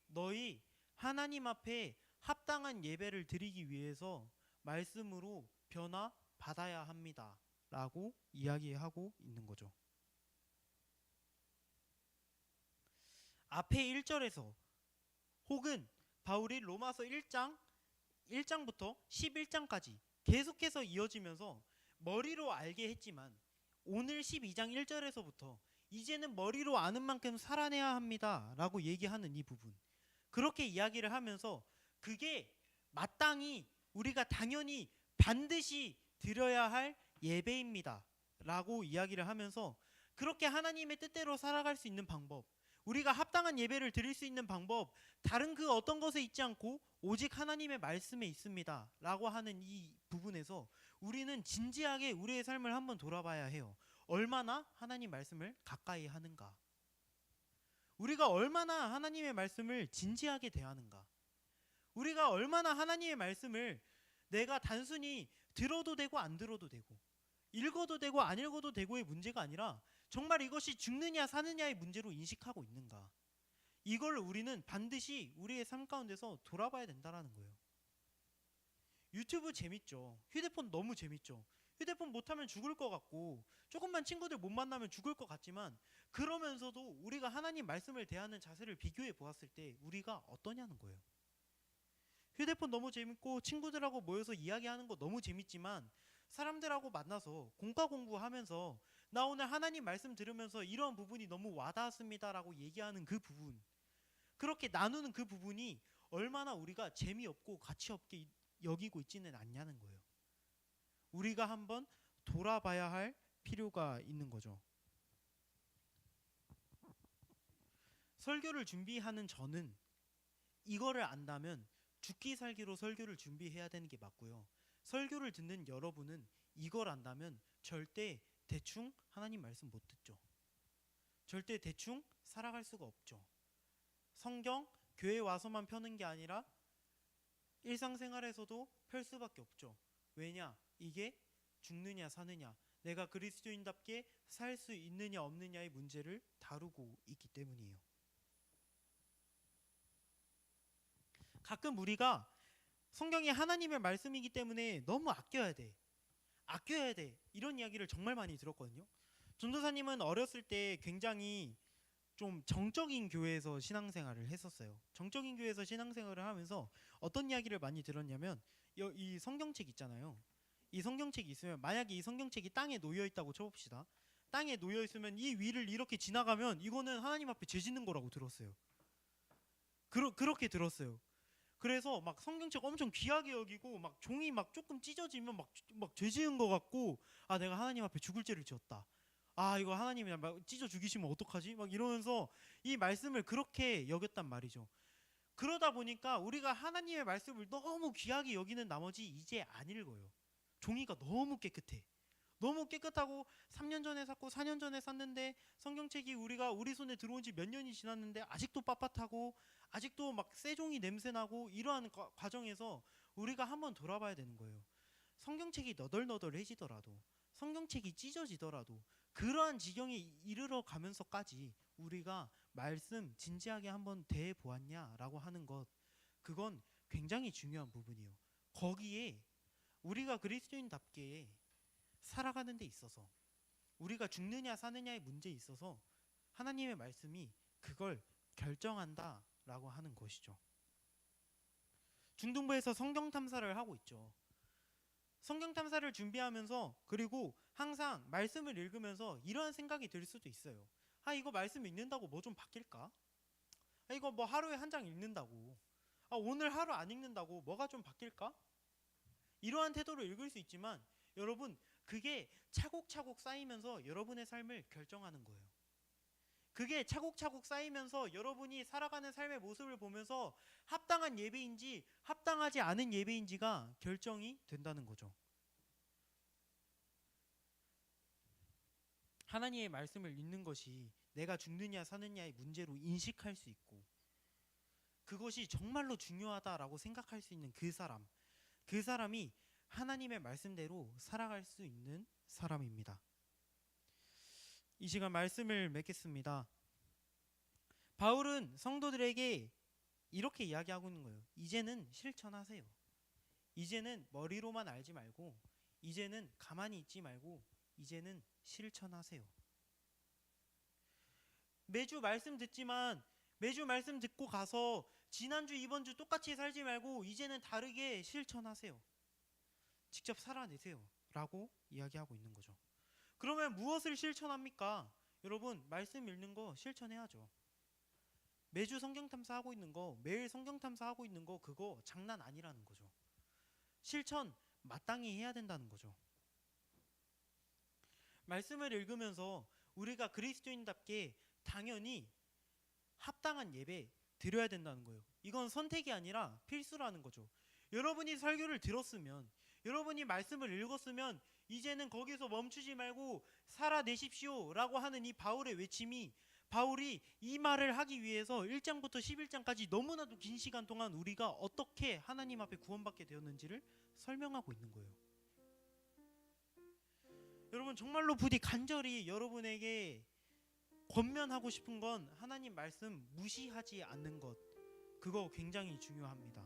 너희 하나님 앞에 합당한 예배를 드리기 위해서 말씀으로 변화받아야 합니다 라고 이야기하고 있는 거죠. 앞에 1절에서 혹은 바울이 로마서 1장부터 11장까지 계속해서 이어지면서 머리로 알게 했지만 오늘 12장 1절에서부터 이제는 머리로 아는 만큼 살아내야 합니다 라고 얘기하는 이 부분, 그렇게 이야기를 하면서 그게 마땅히 우리가 당연히 반드시 드려야 할 예배입니다 라고 이야기를 하면서 그렇게 하나님의 뜻대로 살아갈 수 있는 방법, 우리가 합당한 예배를 드릴 수 있는 방법, 다른 그 어떤 것에 있지 않고 오직 하나님의 말씀에 있습니다 라고 하는 이 부분에서 우리는 진지하게 우리의 삶을 한번 돌아봐야 해요. 얼마나 하나님 말씀을 가까이 하는가, 우리가 얼마나 하나님의 말씀을 진지하게 대하는가, 우리가 얼마나 하나님의 말씀을 내가 단순히 들어도 되고 안 들어도 되고 읽어도 되고 안 읽어도 되고의 문제가 아니라 정말 이것이 죽느냐 사느냐의 문제로 인식하고 있는가, 이걸 우리는 반드시 우리의 삶 가운데서 돌아봐야 된다는 거예요. 유튜브 재밌죠. 휴대폰 너무 재밌죠. 휴대폰 못하면 죽을 것 같고 조금만 친구들 못 만나면 죽을 것 같지만 그러면서도 우리가 하나님 말씀을 대하는 자세를 비교해 보았을 때 우리가 어떠냐는 거예요. 휴대폰 너무 재밌고 친구들하고 모여서 이야기하는 거 너무 재밌지만 사람들하고 만나서 공과 공부하면서 나 오늘 하나님 말씀 들으면서 이런 부분이 너무 와닿았습니다라고 얘기하는 그 부분, 그렇게 나누는 그 부분이 얼마나 우리가 재미없고 가치없게 여기고 있지는 않냐는 거예요. 우리가 한번 돌아봐야 할 필요가 있는 거죠. 설교를 준비하는 저는 이거를 안다면 죽기 살기로 설교를 준비해야 되는 게 맞고요. 설교를 듣는 여러분은 이걸 안다면 절대 대충 하나님 말씀 못 듣죠. 절대 대충 살아갈 수가 없죠. 성경 교회 와서만 펴는 게 아니라 일상생활에서도 펼 수밖에 없죠. 왜냐? 이게 죽느냐 사느냐, 내가 그리스도인답게 살 수 있느냐 없느냐의 문제를 다루고 있기 때문이에요. 가끔 우리가 성경이 하나님의 말씀이기 때문에 너무 아껴야 돼 이런 이야기를 정말 많이 들었거든요. 전도사님은 어렸을 때 굉장히 좀 정적인 교회에서 신앙생활을 했었어요. 정적인 교회에서 신앙생활을 하면서 어떤 이야기를 많이 들었냐면 이 성경책 있잖아요. 이 성경책이 있으면 만약에 이 성경책이 땅에 놓여 있다고 쳐봅시다. 땅에 놓여 있으면 이 위를 이렇게 지나가면 이거는 하나님 앞에 죄 짓는 거라고 들었어요. 그렇게 들었어요. 그래서 막 성경책 엄청 귀하게 여기고 막 종이 막 조금 찢어지면 막 죄 지은 거 같고, 아 내가 하나님 앞에 죽을 죄를 지었다, 아 이거 하나님이 막 찢어 죽이시면 어떡하지? 막 이러면서 이 말씀을 그렇게 여겼단 말이죠. 그러다 보니까 우리가 하나님의 말씀을 너무 귀하게 여기는 나머지 이제 안 읽어요. 종이가 너무 깨끗해. 너무 깨끗하고 3년 전에 샀고 4년 전에 샀는데 성경책이 우리 손에 들어온 지 몇 년이 지났는데 아직도 빳빳하고 아직도 막 쇠종이 냄새나고, 이러한 과정에서 우리가 한번 돌아봐야 되는 거예요. 성경책이 너덜너덜해지더라도, 성경책이 찢어지더라도 그러한 지경에 이르러 가면서까지 우리가 말씀 진지하게 한번 대해 보았냐라고 하는 것, 그건 굉장히 중요한 부분이에요. 거기에 우리가 그리스도인답게 살아가는 데 있어서, 우리가 죽느냐 사느냐의 문제에 있어서 하나님의 말씀이 그걸 결정한다라고 하는 것이죠. 중등부에서 성경 탐사를 하고 있죠. 성경 탐사를 준비하면서, 그리고 항상 말씀을 읽으면서 이러한 생각이 들 수도 있어요. 이거 말씀 읽는다고 뭐 좀 바뀔까? 이거 뭐 하루에 한 장 읽는다고, 오늘 하루 안 읽는다고 뭐가 좀 바뀔까? 이러한 태도로 읽을 수 있지만 여러분, 그게 차곡차곡 쌓이면서 여러분의 삶을 결정하는 거예요. 그게 차곡차곡 쌓이면서 여러분이 살아가는 삶의 모습을 보면서 합당한 예배인지 합당하지 않은 예배인지가 결정이 된다는 거죠. 하나님의 말씀을 읽는 것이 내가 죽느냐 사느냐의 문제로 인식할 수 있고, 그것이 정말로 중요하다라고 생각할 수 있는 그 사람이 하나님의 말씀대로 살아갈 수 있는 사람입니다. 이 시간 말씀을 맺겠습니다. 바울은 성도들에게 이렇게 이야기하고 있는 거예요. 이제는 실천하세요. 이제는 머리로만 알지 말고, 이제는 가만히 있지 말고, 이제는 실천하세요. 매주 말씀 듣지만 매주 말씀 듣고 가서 지난주 이번주 똑같이 살지 말고 이제는 다르게 실천하세요. 직접 살아내세요 라고 이야기하고 있는 거죠. 그러면 무엇을 실천합니까? 여러분, 말씀 읽는 거 실천해야죠. 매주 성경 탐사하고 있는 거, 매일 성경 탐사하고 있는 거, 그거 장난 아니라는 거죠. 실천 마땅히 해야 된다는 거죠. 말씀을 읽으면서 우리가 그리스도인답게 당연히 합당한 예배 드려야 된다는 거예요. 이건 선택이 아니라 필수라는 거죠. 여러분이 설교를 들었으면, 여러분이 말씀을 읽었으면 이제는 거기서 멈추지 말고 살아내십시오 라고 하는 이 바울의 외침이, 바울이 이 말을 하기 위해서 1장부터 11장까지 너무나도 긴 시간 동안 우리가 어떻게 하나님 앞에 구원받게 되었는지를 설명하고 있는 거예요. 여러분, 정말로 부디 간절히 여러분에게 권면하고 싶은 건 하나님 말씀 무시하지 않는 것, 그거 굉장히 중요합니다.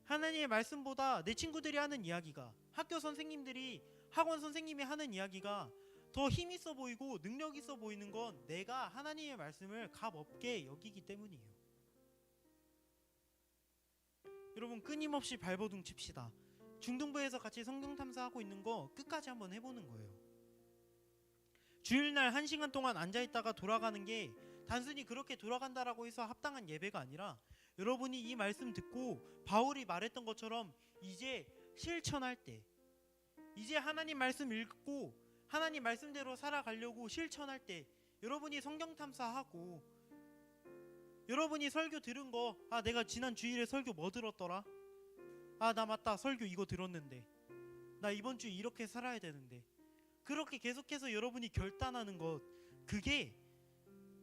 하나님의 말씀보다 내 친구들이 하는 이야기가, 학교 선생님들이, 학원 선생님이 하는 이야기가 더 힘 있어 보이고 능력 있어 보이는 건 내가 하나님의 말씀을 값없게 여기기 때문이에요. 여러분, 끊임없이 발버둥 칩시다. 중등부에서 같이 성경 탐사하고 있는 거 끝까지 한번 해보는 거예요. 주일날 1시간 동안 앉아있다가 돌아가는 게 단순히 그렇게 돌아간다라고 해서 합당한 예배가 아니라, 여러분이 이 말씀 듣고 바울이 말했던 것처럼 이제 실천할 때, 이제 하나님 말씀 읽고 하나님 말씀대로 살아가려고 실천할 때, 여러분이 성경 탐사하고 여러분이 설교 들은 거, 내가 지난 주일에 설교 뭐 들었더라? 나 맞다, 설교 이거 들었는데, 나 이번 주 이렇게 살아야 되는데, 그렇게 계속해서 여러분이 결단하는 것, 그게,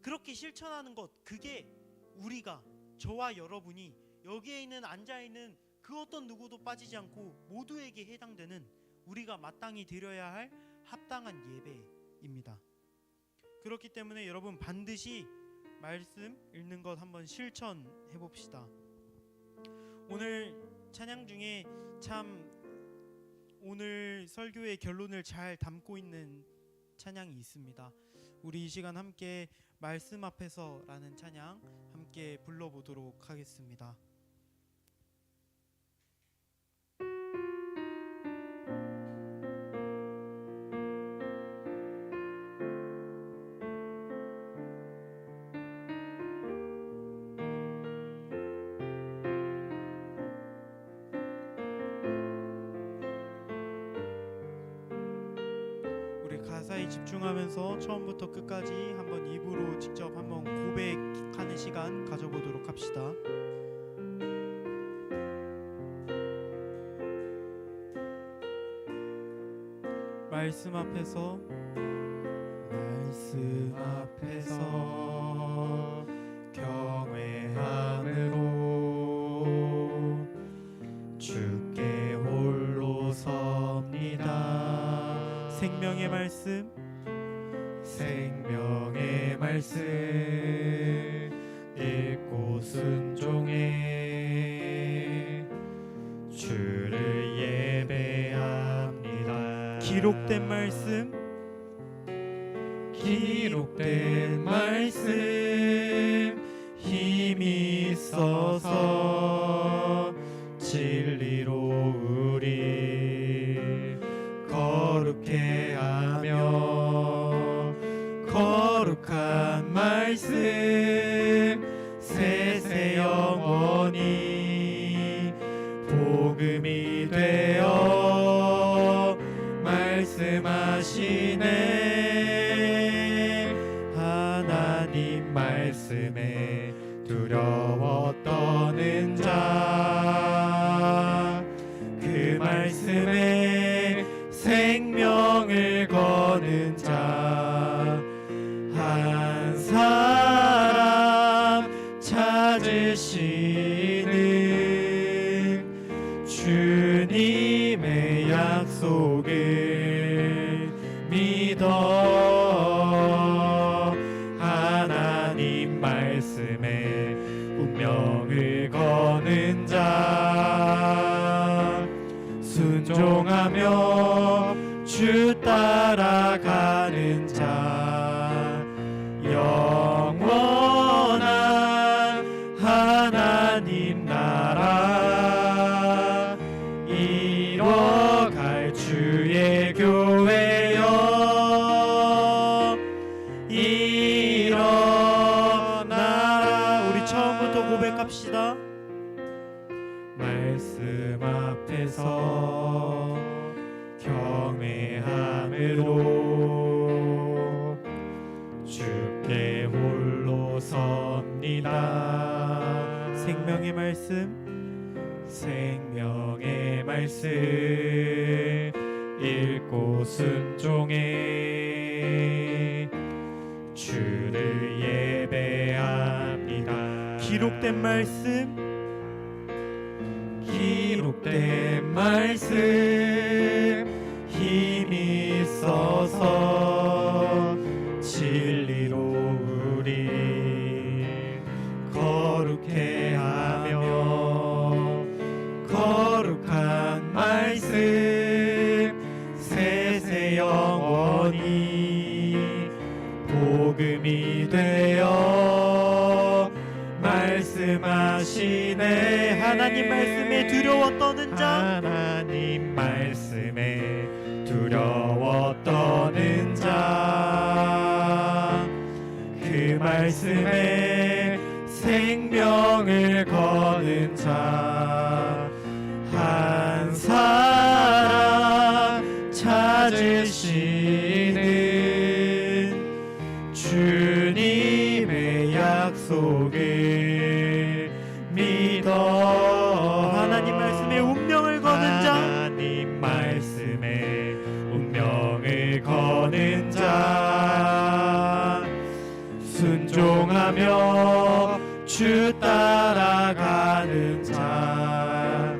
그렇게 실천하는 것, 그게 우리가, 저와 여러분이 여기에 있는 앉아있는 그 어떤 누구도 빠지지 않고 모두에게 해당되는, 우리가 마땅히 드려야 할 합당한 예배입니다. 그렇기 때문에 여러분, 반드시 말씀 읽는 것 한번 실천해 봅시다. 오늘 찬양 중에 참 오늘 설교의 결론을 잘 담고 있는 찬양이 있습니다. 우리 이 시간 함께 말씀 앞에서라는 찬양 함께 불러보도록 하겠습니다. 가사에 집중하면서 처음부터 끝까지 한번 입으로 직접 한번 고백하는 시간 가져보도록 합시다. 말씀 앞에서, 말씀 앞에서 경외함으로 주께 홀로 섭니다. 생명의 말씀, 생명의 말씀 읽고 순종해 주를 예배합니다. 기록된 말씀 힘이 있어서 진리로 우리 거룩해 하며 거룩한 말씀 세세 영원히 복음이 되어 말씀하시네. 하나님 말씀에 두려워 떠는 자 그 말씀에 생명을 거는 자 한 사람 찾으시는 주님의 약속을 믿어 하나님 말씀에 운명을 거는 자 순종하며 주 따라가는 자 영원한 하나님 나라 이뤄갈 주의 교회여 일어나라. 우리 처음부터 고백합시다. 말씀 앞에서 경외함으로 주께 홀로 섭니다. 생명의 말씀 읽고 순종해 주를 예배합니다. 기록된 말씀 힘이 있어서 진리로 우리 거룩해 하며 거룩한 말씀 세세 영원히 복음이 되어 말씀하시네. 하나님 말씀에 두려워 떠는 자 하나님 말씀에 두려워 떠는 자 그 말씀에 생명을 거는 자 한 사람 찾으시는 주님의 약속을 믿어 하나님 말씀에 운명을 거는 자 하나님 말씀에 운명을 거는 자 순종하며 주 따라가는 자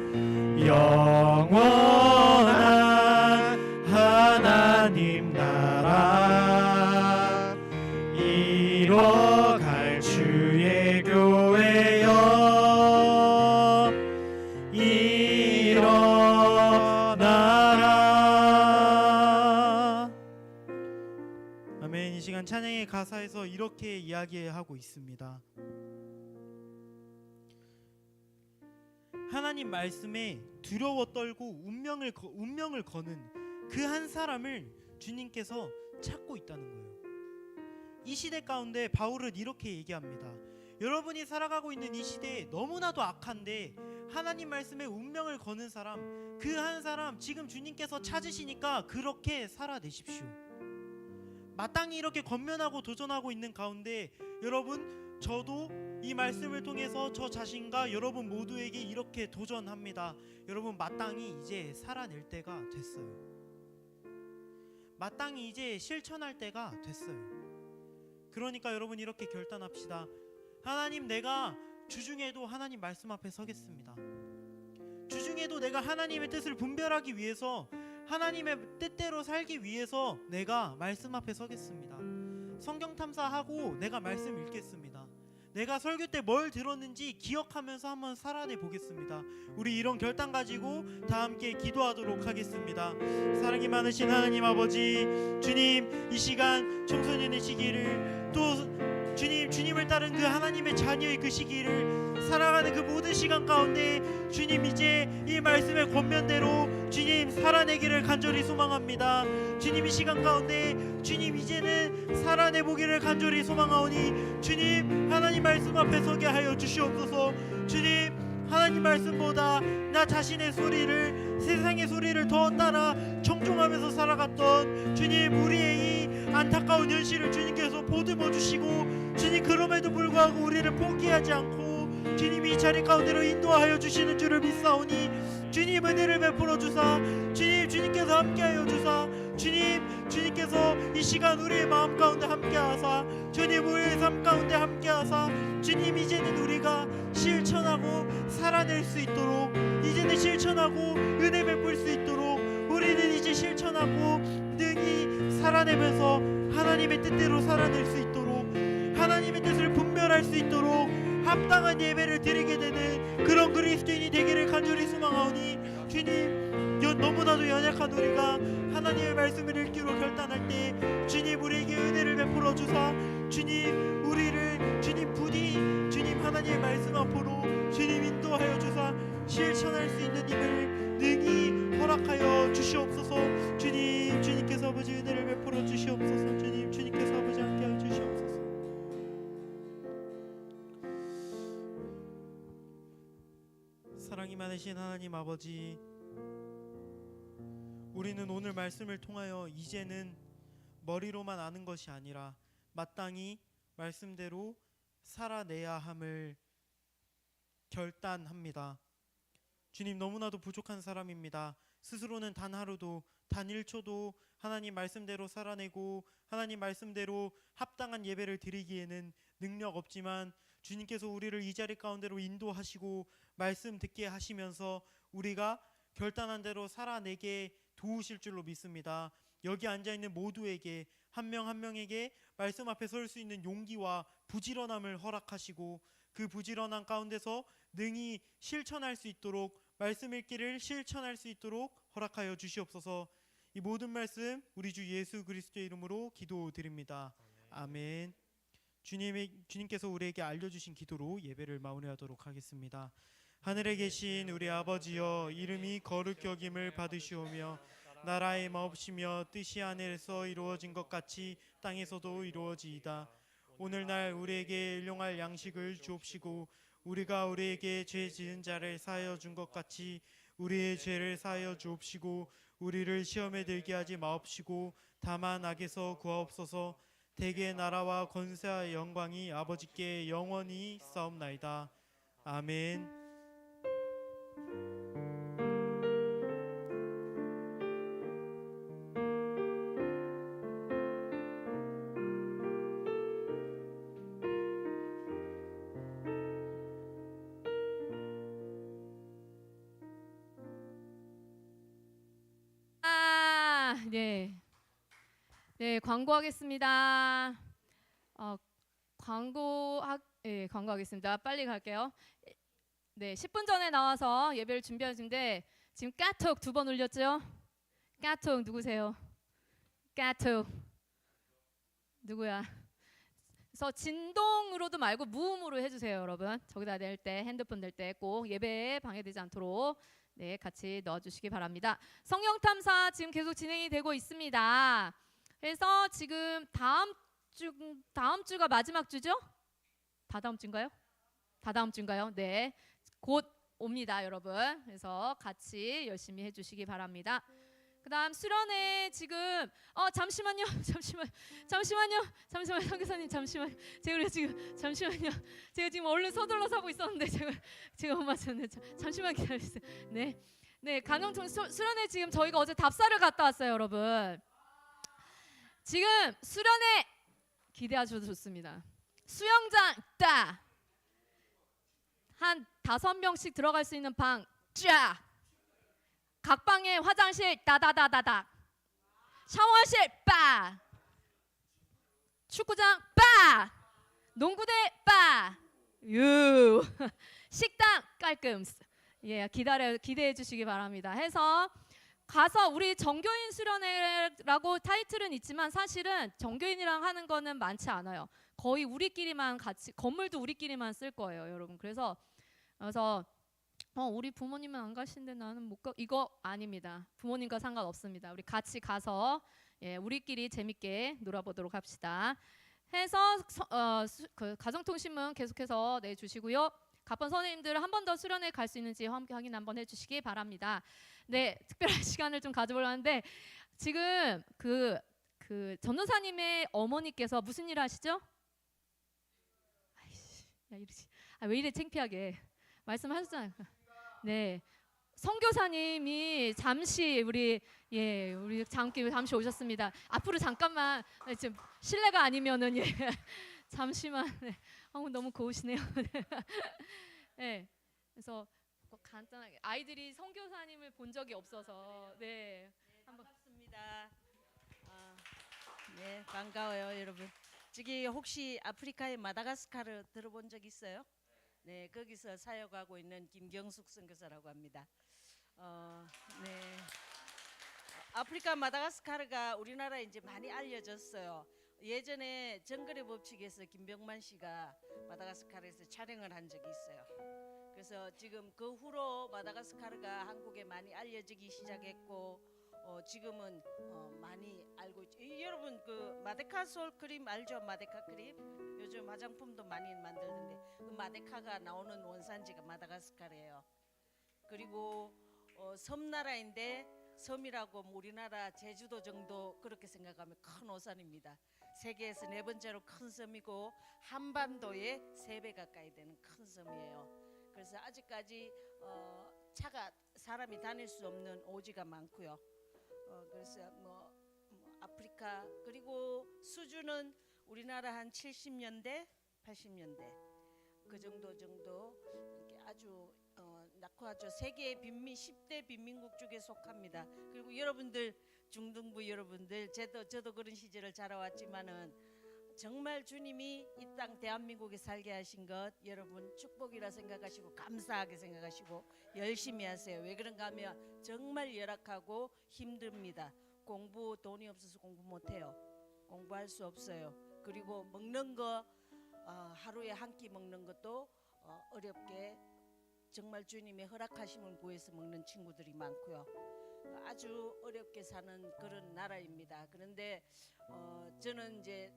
영원한 하나님 나라 이뤄갈 주의 교회여 일어나라. 아멘. 이 시간 찬양의 가사에서 이렇게 이야기하고 있습니다. 하나님 말씀에 두려워 떨고 운명을 거는 그 한 사람을 주님께서 찾고 있다는 거예요. 이 시대 가운데 바울은 이렇게 얘기합니다. 여러분이 살아가고 있는 이 시대에 너무나도 악한데 하나님 말씀에 운명을 거는 사람, 그 한 사람 지금 주님께서 찾으시니까 그렇게 살아내십시오. 마땅히 이렇게 권면하고 도전하고 있는 가운데 여러분, 저도 이 말씀을 통해서 저 자신과 여러분 모두에게 이렇게 도전합니다. 여러분, 마땅히 이제 살아낼 때가 됐어요. 마땅히 이제 실천할 때가 됐어요. 그러니까 여러분, 이렇게 결단합시다. 하나님, 내가 주중에도 하나님 말씀 앞에 서겠습니다. 주중에도 내가 하나님의 뜻을 분별하기 위해서, 하나님의 뜻대로 살기 위해서 내가 말씀 앞에 서겠습니다. 성경 탐사하고 내가 말씀 읽겠습니다. 내가 설교 때 뭘 들었는지 기억하면서 한번 살아내 보겠습니다. 우리 이런 결단 가지고 다 함께 기도하도록 하겠습니다. 사랑이 많으신 하나님 아버지, 주님 이 시간 청소년의 시기를 또 주님을 따른 그 하나님의 자녀의 그 시기를 살아가는 그 모든 시간 가운데 주님 이제 이 말씀의 권면대로 주님 살아내기를 간절히 소망합니다. 주님 이 시간 가운데 주님 이제는 살아내보기를 간절히 소망하오니 주님 하나님 말씀 앞에 서게 하여 주시옵소서. 주님 하나님 말씀보다 나 자신의 소리를, 세상의 소리를 더 따라 청종하면서 살아갔던 주님 우리의 이 안타까운 현실을 주님께서 보듬어 주시고 주님 그럼에도 불구하고 우리를 포기하지 않고 주님이 이 자리 가운데로 인도하여 주시는 줄을 믿사오니 주님 은혜를 베풀어 주사 주님께서 함께하여 주사 주님께서 이 시간 우리의 마음 가운데 함께하사 주님 우리의 삶 가운데 함께하사 주님 이제는 우리가 실천하고 살아낼 수 있도록 이제는 실천하고 은혜 베풀 수 있도록 우리는 이제 실천하고 능히 살아내면서 하나님의 뜻대로 살아낼 수 있도록 하나님의 뜻을 분별할 수 있도록 합당한 예배를 드리게 되는 그런 그리스도인이 되기를 간절히 소망하오니 주님 너무나도 연약한 우리가 하나님의 말씀을 읽기로 결단할 때 주님 우리에게 은혜를 베풀어 주사 주님 우리를 주님 부디 주님 하나님의 말씀 앞으로 주님 인도하여 주사 실천할 수 있는 힘을 능히 허락하여 주시옵소서. 주님께서 아버지 은혜를 베풀어 주시옵소서. 주님께서 아버지 함께하여 주시옵소서. 사랑이 많으신 하나님 아버지, 우리는 오늘 말씀을 통하여 이제는 머리로만 아는 것이 아니라 마땅히 말씀대로 살아내야 함을 결단합니다. 주님 너무나도 부족한 사람입니다. 스스로는 단 하루도 단 1초도 하나님 말씀대로 살아내고 하나님 말씀대로 합당한 예배를 드리기에는 능력 없지만 주님께서 우리를 이 자리 가운데로 인도하시고 말씀 듣게 하시면서 우리가 결단한 대로 살아내게 도우실 줄로 믿습니다. 여기 앉아있는 모두에게 한 명 한 명에게 말씀 앞에 설 수 있는 용기와 부지런함을 허락하시고 그 부지런함 가운데서 능히 실천할 수 있도록 말씀 읽기를 실천할 수 있도록 허락하여 주시옵소서. 이 모든 말씀 우리 주 예수 그리스도의 이름으로 기도드립니다. 아멘. 주님께서 우리에게 알려주신 기도로 예배를 마무리하도록 하겠습니다. 하늘에 계신 우리 아버지여, 이름이 거룩 여김을 받으시오며 나라의 마옵시며 뜻이 하늘에서 이루어진 것 같이 땅에서도 이루어지이다. 오늘날 우리에게 일용할 양식을 주옵시고 우리가 우리에게 죄 지은 자를 사하여 준 것 같이 우리의 죄를 사하여 주옵시고 우리를 시험에 들게 하지 마옵시고 다만 악에서 구하옵소서. 대개 나라와 권세와 영광이 아버지께 영원히 싸움나이다. 아멘. 네, 광고하겠습니다. 광고하겠습니다. 빨리 갈게요. 네, 10분 전에 나와서 예배를 준비하시는데 지금 까톡 2번 올렸죠? 까톡 누구세요? 까톡 누구야? 그래서 진동으로도 말고 무음으로 해주세요, 여러분. 저기다 낼 때, 핸드폰 낼 때 꼭 예배에 방해되지 않도록 네, 같이 넣어주시기 바랍니다. 성령 탐사 지금 계속 진행이 되고 있습니다. 그래서 지금 다음 주가 마지막 주죠? 다다음 주인가요? 다다음 주인가요? 네, 곧 옵니다, 여러분. 그래서 같이 열심히 해주시기 바랍니다. 그다음 수련회 지금 잠시만요. 선교사님 잠시만. 제가 지금 얼른 서둘러서 하고 있었는데 제가 못 맞췄네. 잠시만 기다리세요. 네, 간영통 수련회 지금 저희가 어제 답사를 갔다 왔어요, 여러분. 지금 수련회 기대하셔도 좋습니다. 수영장 딱 한 5명씩 들어갈 수 있는 방 쫙. 각 방에 화장실 다다다다닥, 샤워실 빠, 축구장 빠, 농구대 빠, 유, 식당 깔끔. 예, 기대해 주시기 바랍니다. 해서 가서 우리 정교인 수련회라고 타이틀은 있지만 사실은 정교인이랑 하는 거는 많지 않아요. 거의 우리끼리만 같이, 건물도 우리끼리만 쓸 거예요, 여러분. 그래서 우리 부모님은 안 가시는데 나는 못 가. 이거 아닙니다. 부모님과 상관없습니다. 우리 같이 가서 우리끼리 재밌게 놀아보도록 합시다. 해서 그 가정통신문 계속해서 내주시고요. 가번 선생님들 한 번 더 수련회 갈 수 있는지 확인 한번 해주시기 바랍니다. 네, 특별한 시간을 좀 가져보려 하는데 지금 그 전도사님의 어머니께서 무슨 일 하시죠? 아이씨, 야 이러지. 왜 이래 창피하게 말씀하셨잖아요. 네, 선교사님이 잠시 우리 잠시 오셨습니다. 앞으로 잠깐만 지금 실례가 아니면은 잠시만. 너무 고우시네요. 네, 그래서 간단하게 아이들이 선교사님을 본 적이 없어서 반갑습니다. 네, 반가워요, 여러분. 저기 혹시 아프리카의 마다가스카르 들어본 적 있어요? 네, 거기서 사역하고 있는 김경숙 선교사라고 합니다. 네, 아프리카 마다가스카르가 우리나라에 이제 많이 알려졌어요. 예전에 정글의 법칙에서 김병만 씨가 마다가스카르에서 촬영을 한 적이 있어요. 그래서 지금 그 후로 마다가스카르가 한국에 많이 알려지기 시작했고 지금은 많이 알고 있죠. 여러분 그 마데카 솔 크림 알죠? 마데카 크림 요즘 화장품도 많이 만들던데 그 마데카가 나오는 원산지가 마다가스카르예요. 그리고 섬나라인데 섬이라고 우리나라 제주도 정도 그렇게 생각하면 큰 오산입니다. 세계에서 4번째로 큰 섬이고 한반도의 3배 가까이 되는 큰 섬이에요. 그래서 아직까지 차가 사람이 다닐 수 없는 오지가 많고요. 그래서 아프리카 그리고 수주는 우리나라 한 70년대, 80년대 그 정도 이렇게 아주 낙후하죠. 세계의 빈민 10대 빈민국 중에 속합니다. 그리고 여러분들 중등부 여러분들 저도 그런 시절을 자라왔지만은 정말 주님이 이 땅 대한민국에 살게 하신 것 여러분 축복이라 생각하시고 감사하게 생각하시고 열심히 하세요. 왜 그런가 하면 정말 열악하고 힘듭니다. 돈이 없어서 공부 못해요. 공부할 수 없어요. 그리고 먹는 거 하루에 한 끼 먹는 것도 어렵게 정말 주님의 허락하심을 구해서 먹는 친구들이 많고요. 아주 어렵게 사는 그런 나라입니다. 그런데 저는 이제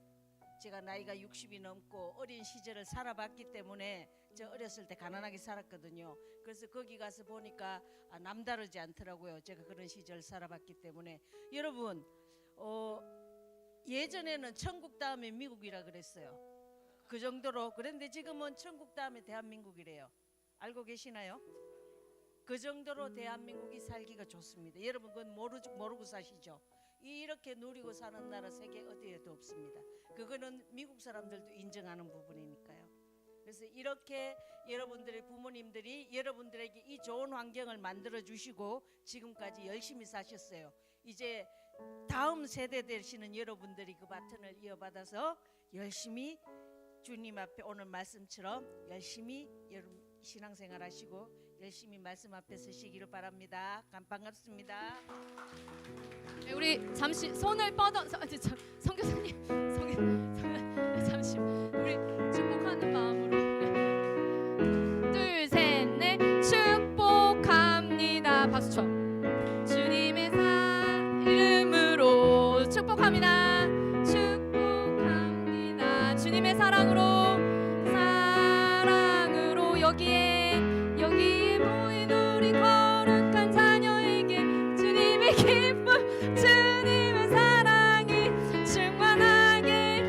제가 나이가 60이 넘고 어린 시절을 살아봤기 때문에 저 어렸을 때 가난하게 살았거든요. 그래서 거기 가서 보니까 남다르지 않더라고요. 제가 그런 시절 살아봤기 때문에. 여러분 예전에는 천국 다음에 미국이라 그랬어요. 그 정도로. 그런데 지금은 천국 다음에 대한민국이래요. 알고 계시나요? 그 정도로 대한민국이 살기가 좋습니다. 여러분 그건 모르고 사시죠? 이렇게 누리고 사는 나라 세계 어디에도 없습니다. 그거는 미국 사람들도 인정하는 부분이니까요. 그래서 이렇게 여러분들의 부모님들이 여러분들에게 이 좋은 환경을 만들어 주시고 지금까지 열심히 사셨어요. 이제 다음 세대 되시는 여러분들이 그 바톤을 이어받아서 열심히 주님 앞에 오늘 말씀처럼 열심히 여러분 신앙생활 하시고 열심히 말씀 앞에 서시기를 바랍니다. 반갑습니다. 네, 우리 잠시 손을 뻗어 선교사님 잠시 우리 축복하는 마음으로 둘, 셋, 넷 축복합니다. 박수 쳐. 주님의 이름으로 축복합니다. 축복합니다. 주님의 사랑으로 여기에 모인 우리 거룩한 자녀에게 주님의 기쁨 주님의 사랑이 충만하게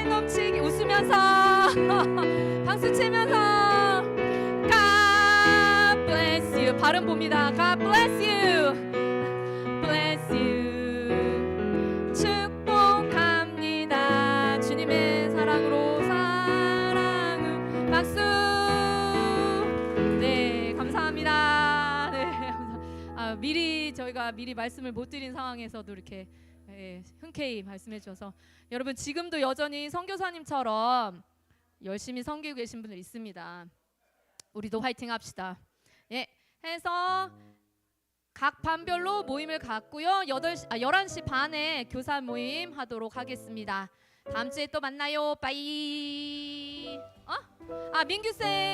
넘치게 웃으면서 박수 치면서 God bless you 발음 봅니다. God bless you bless you 축복합니다. 주님의 사랑으로 박수. 네, 감사합니다. 네, 저희가 미리 말씀을 못 드린 상황에서도 이렇게 예, 흔쾌히 말씀해 주셔서 여러분 지금도 여전히 선교사님처럼 열심히 섬기고 계신 분들 있습니다. 우리도 화이팅 합시다. 예, 해서 각 반별로 모임을 갖고요. 11시 반에 교사 모임 하도록 하겠습니다. 다음 주에 또 만나요. 빠이. 민규 쌤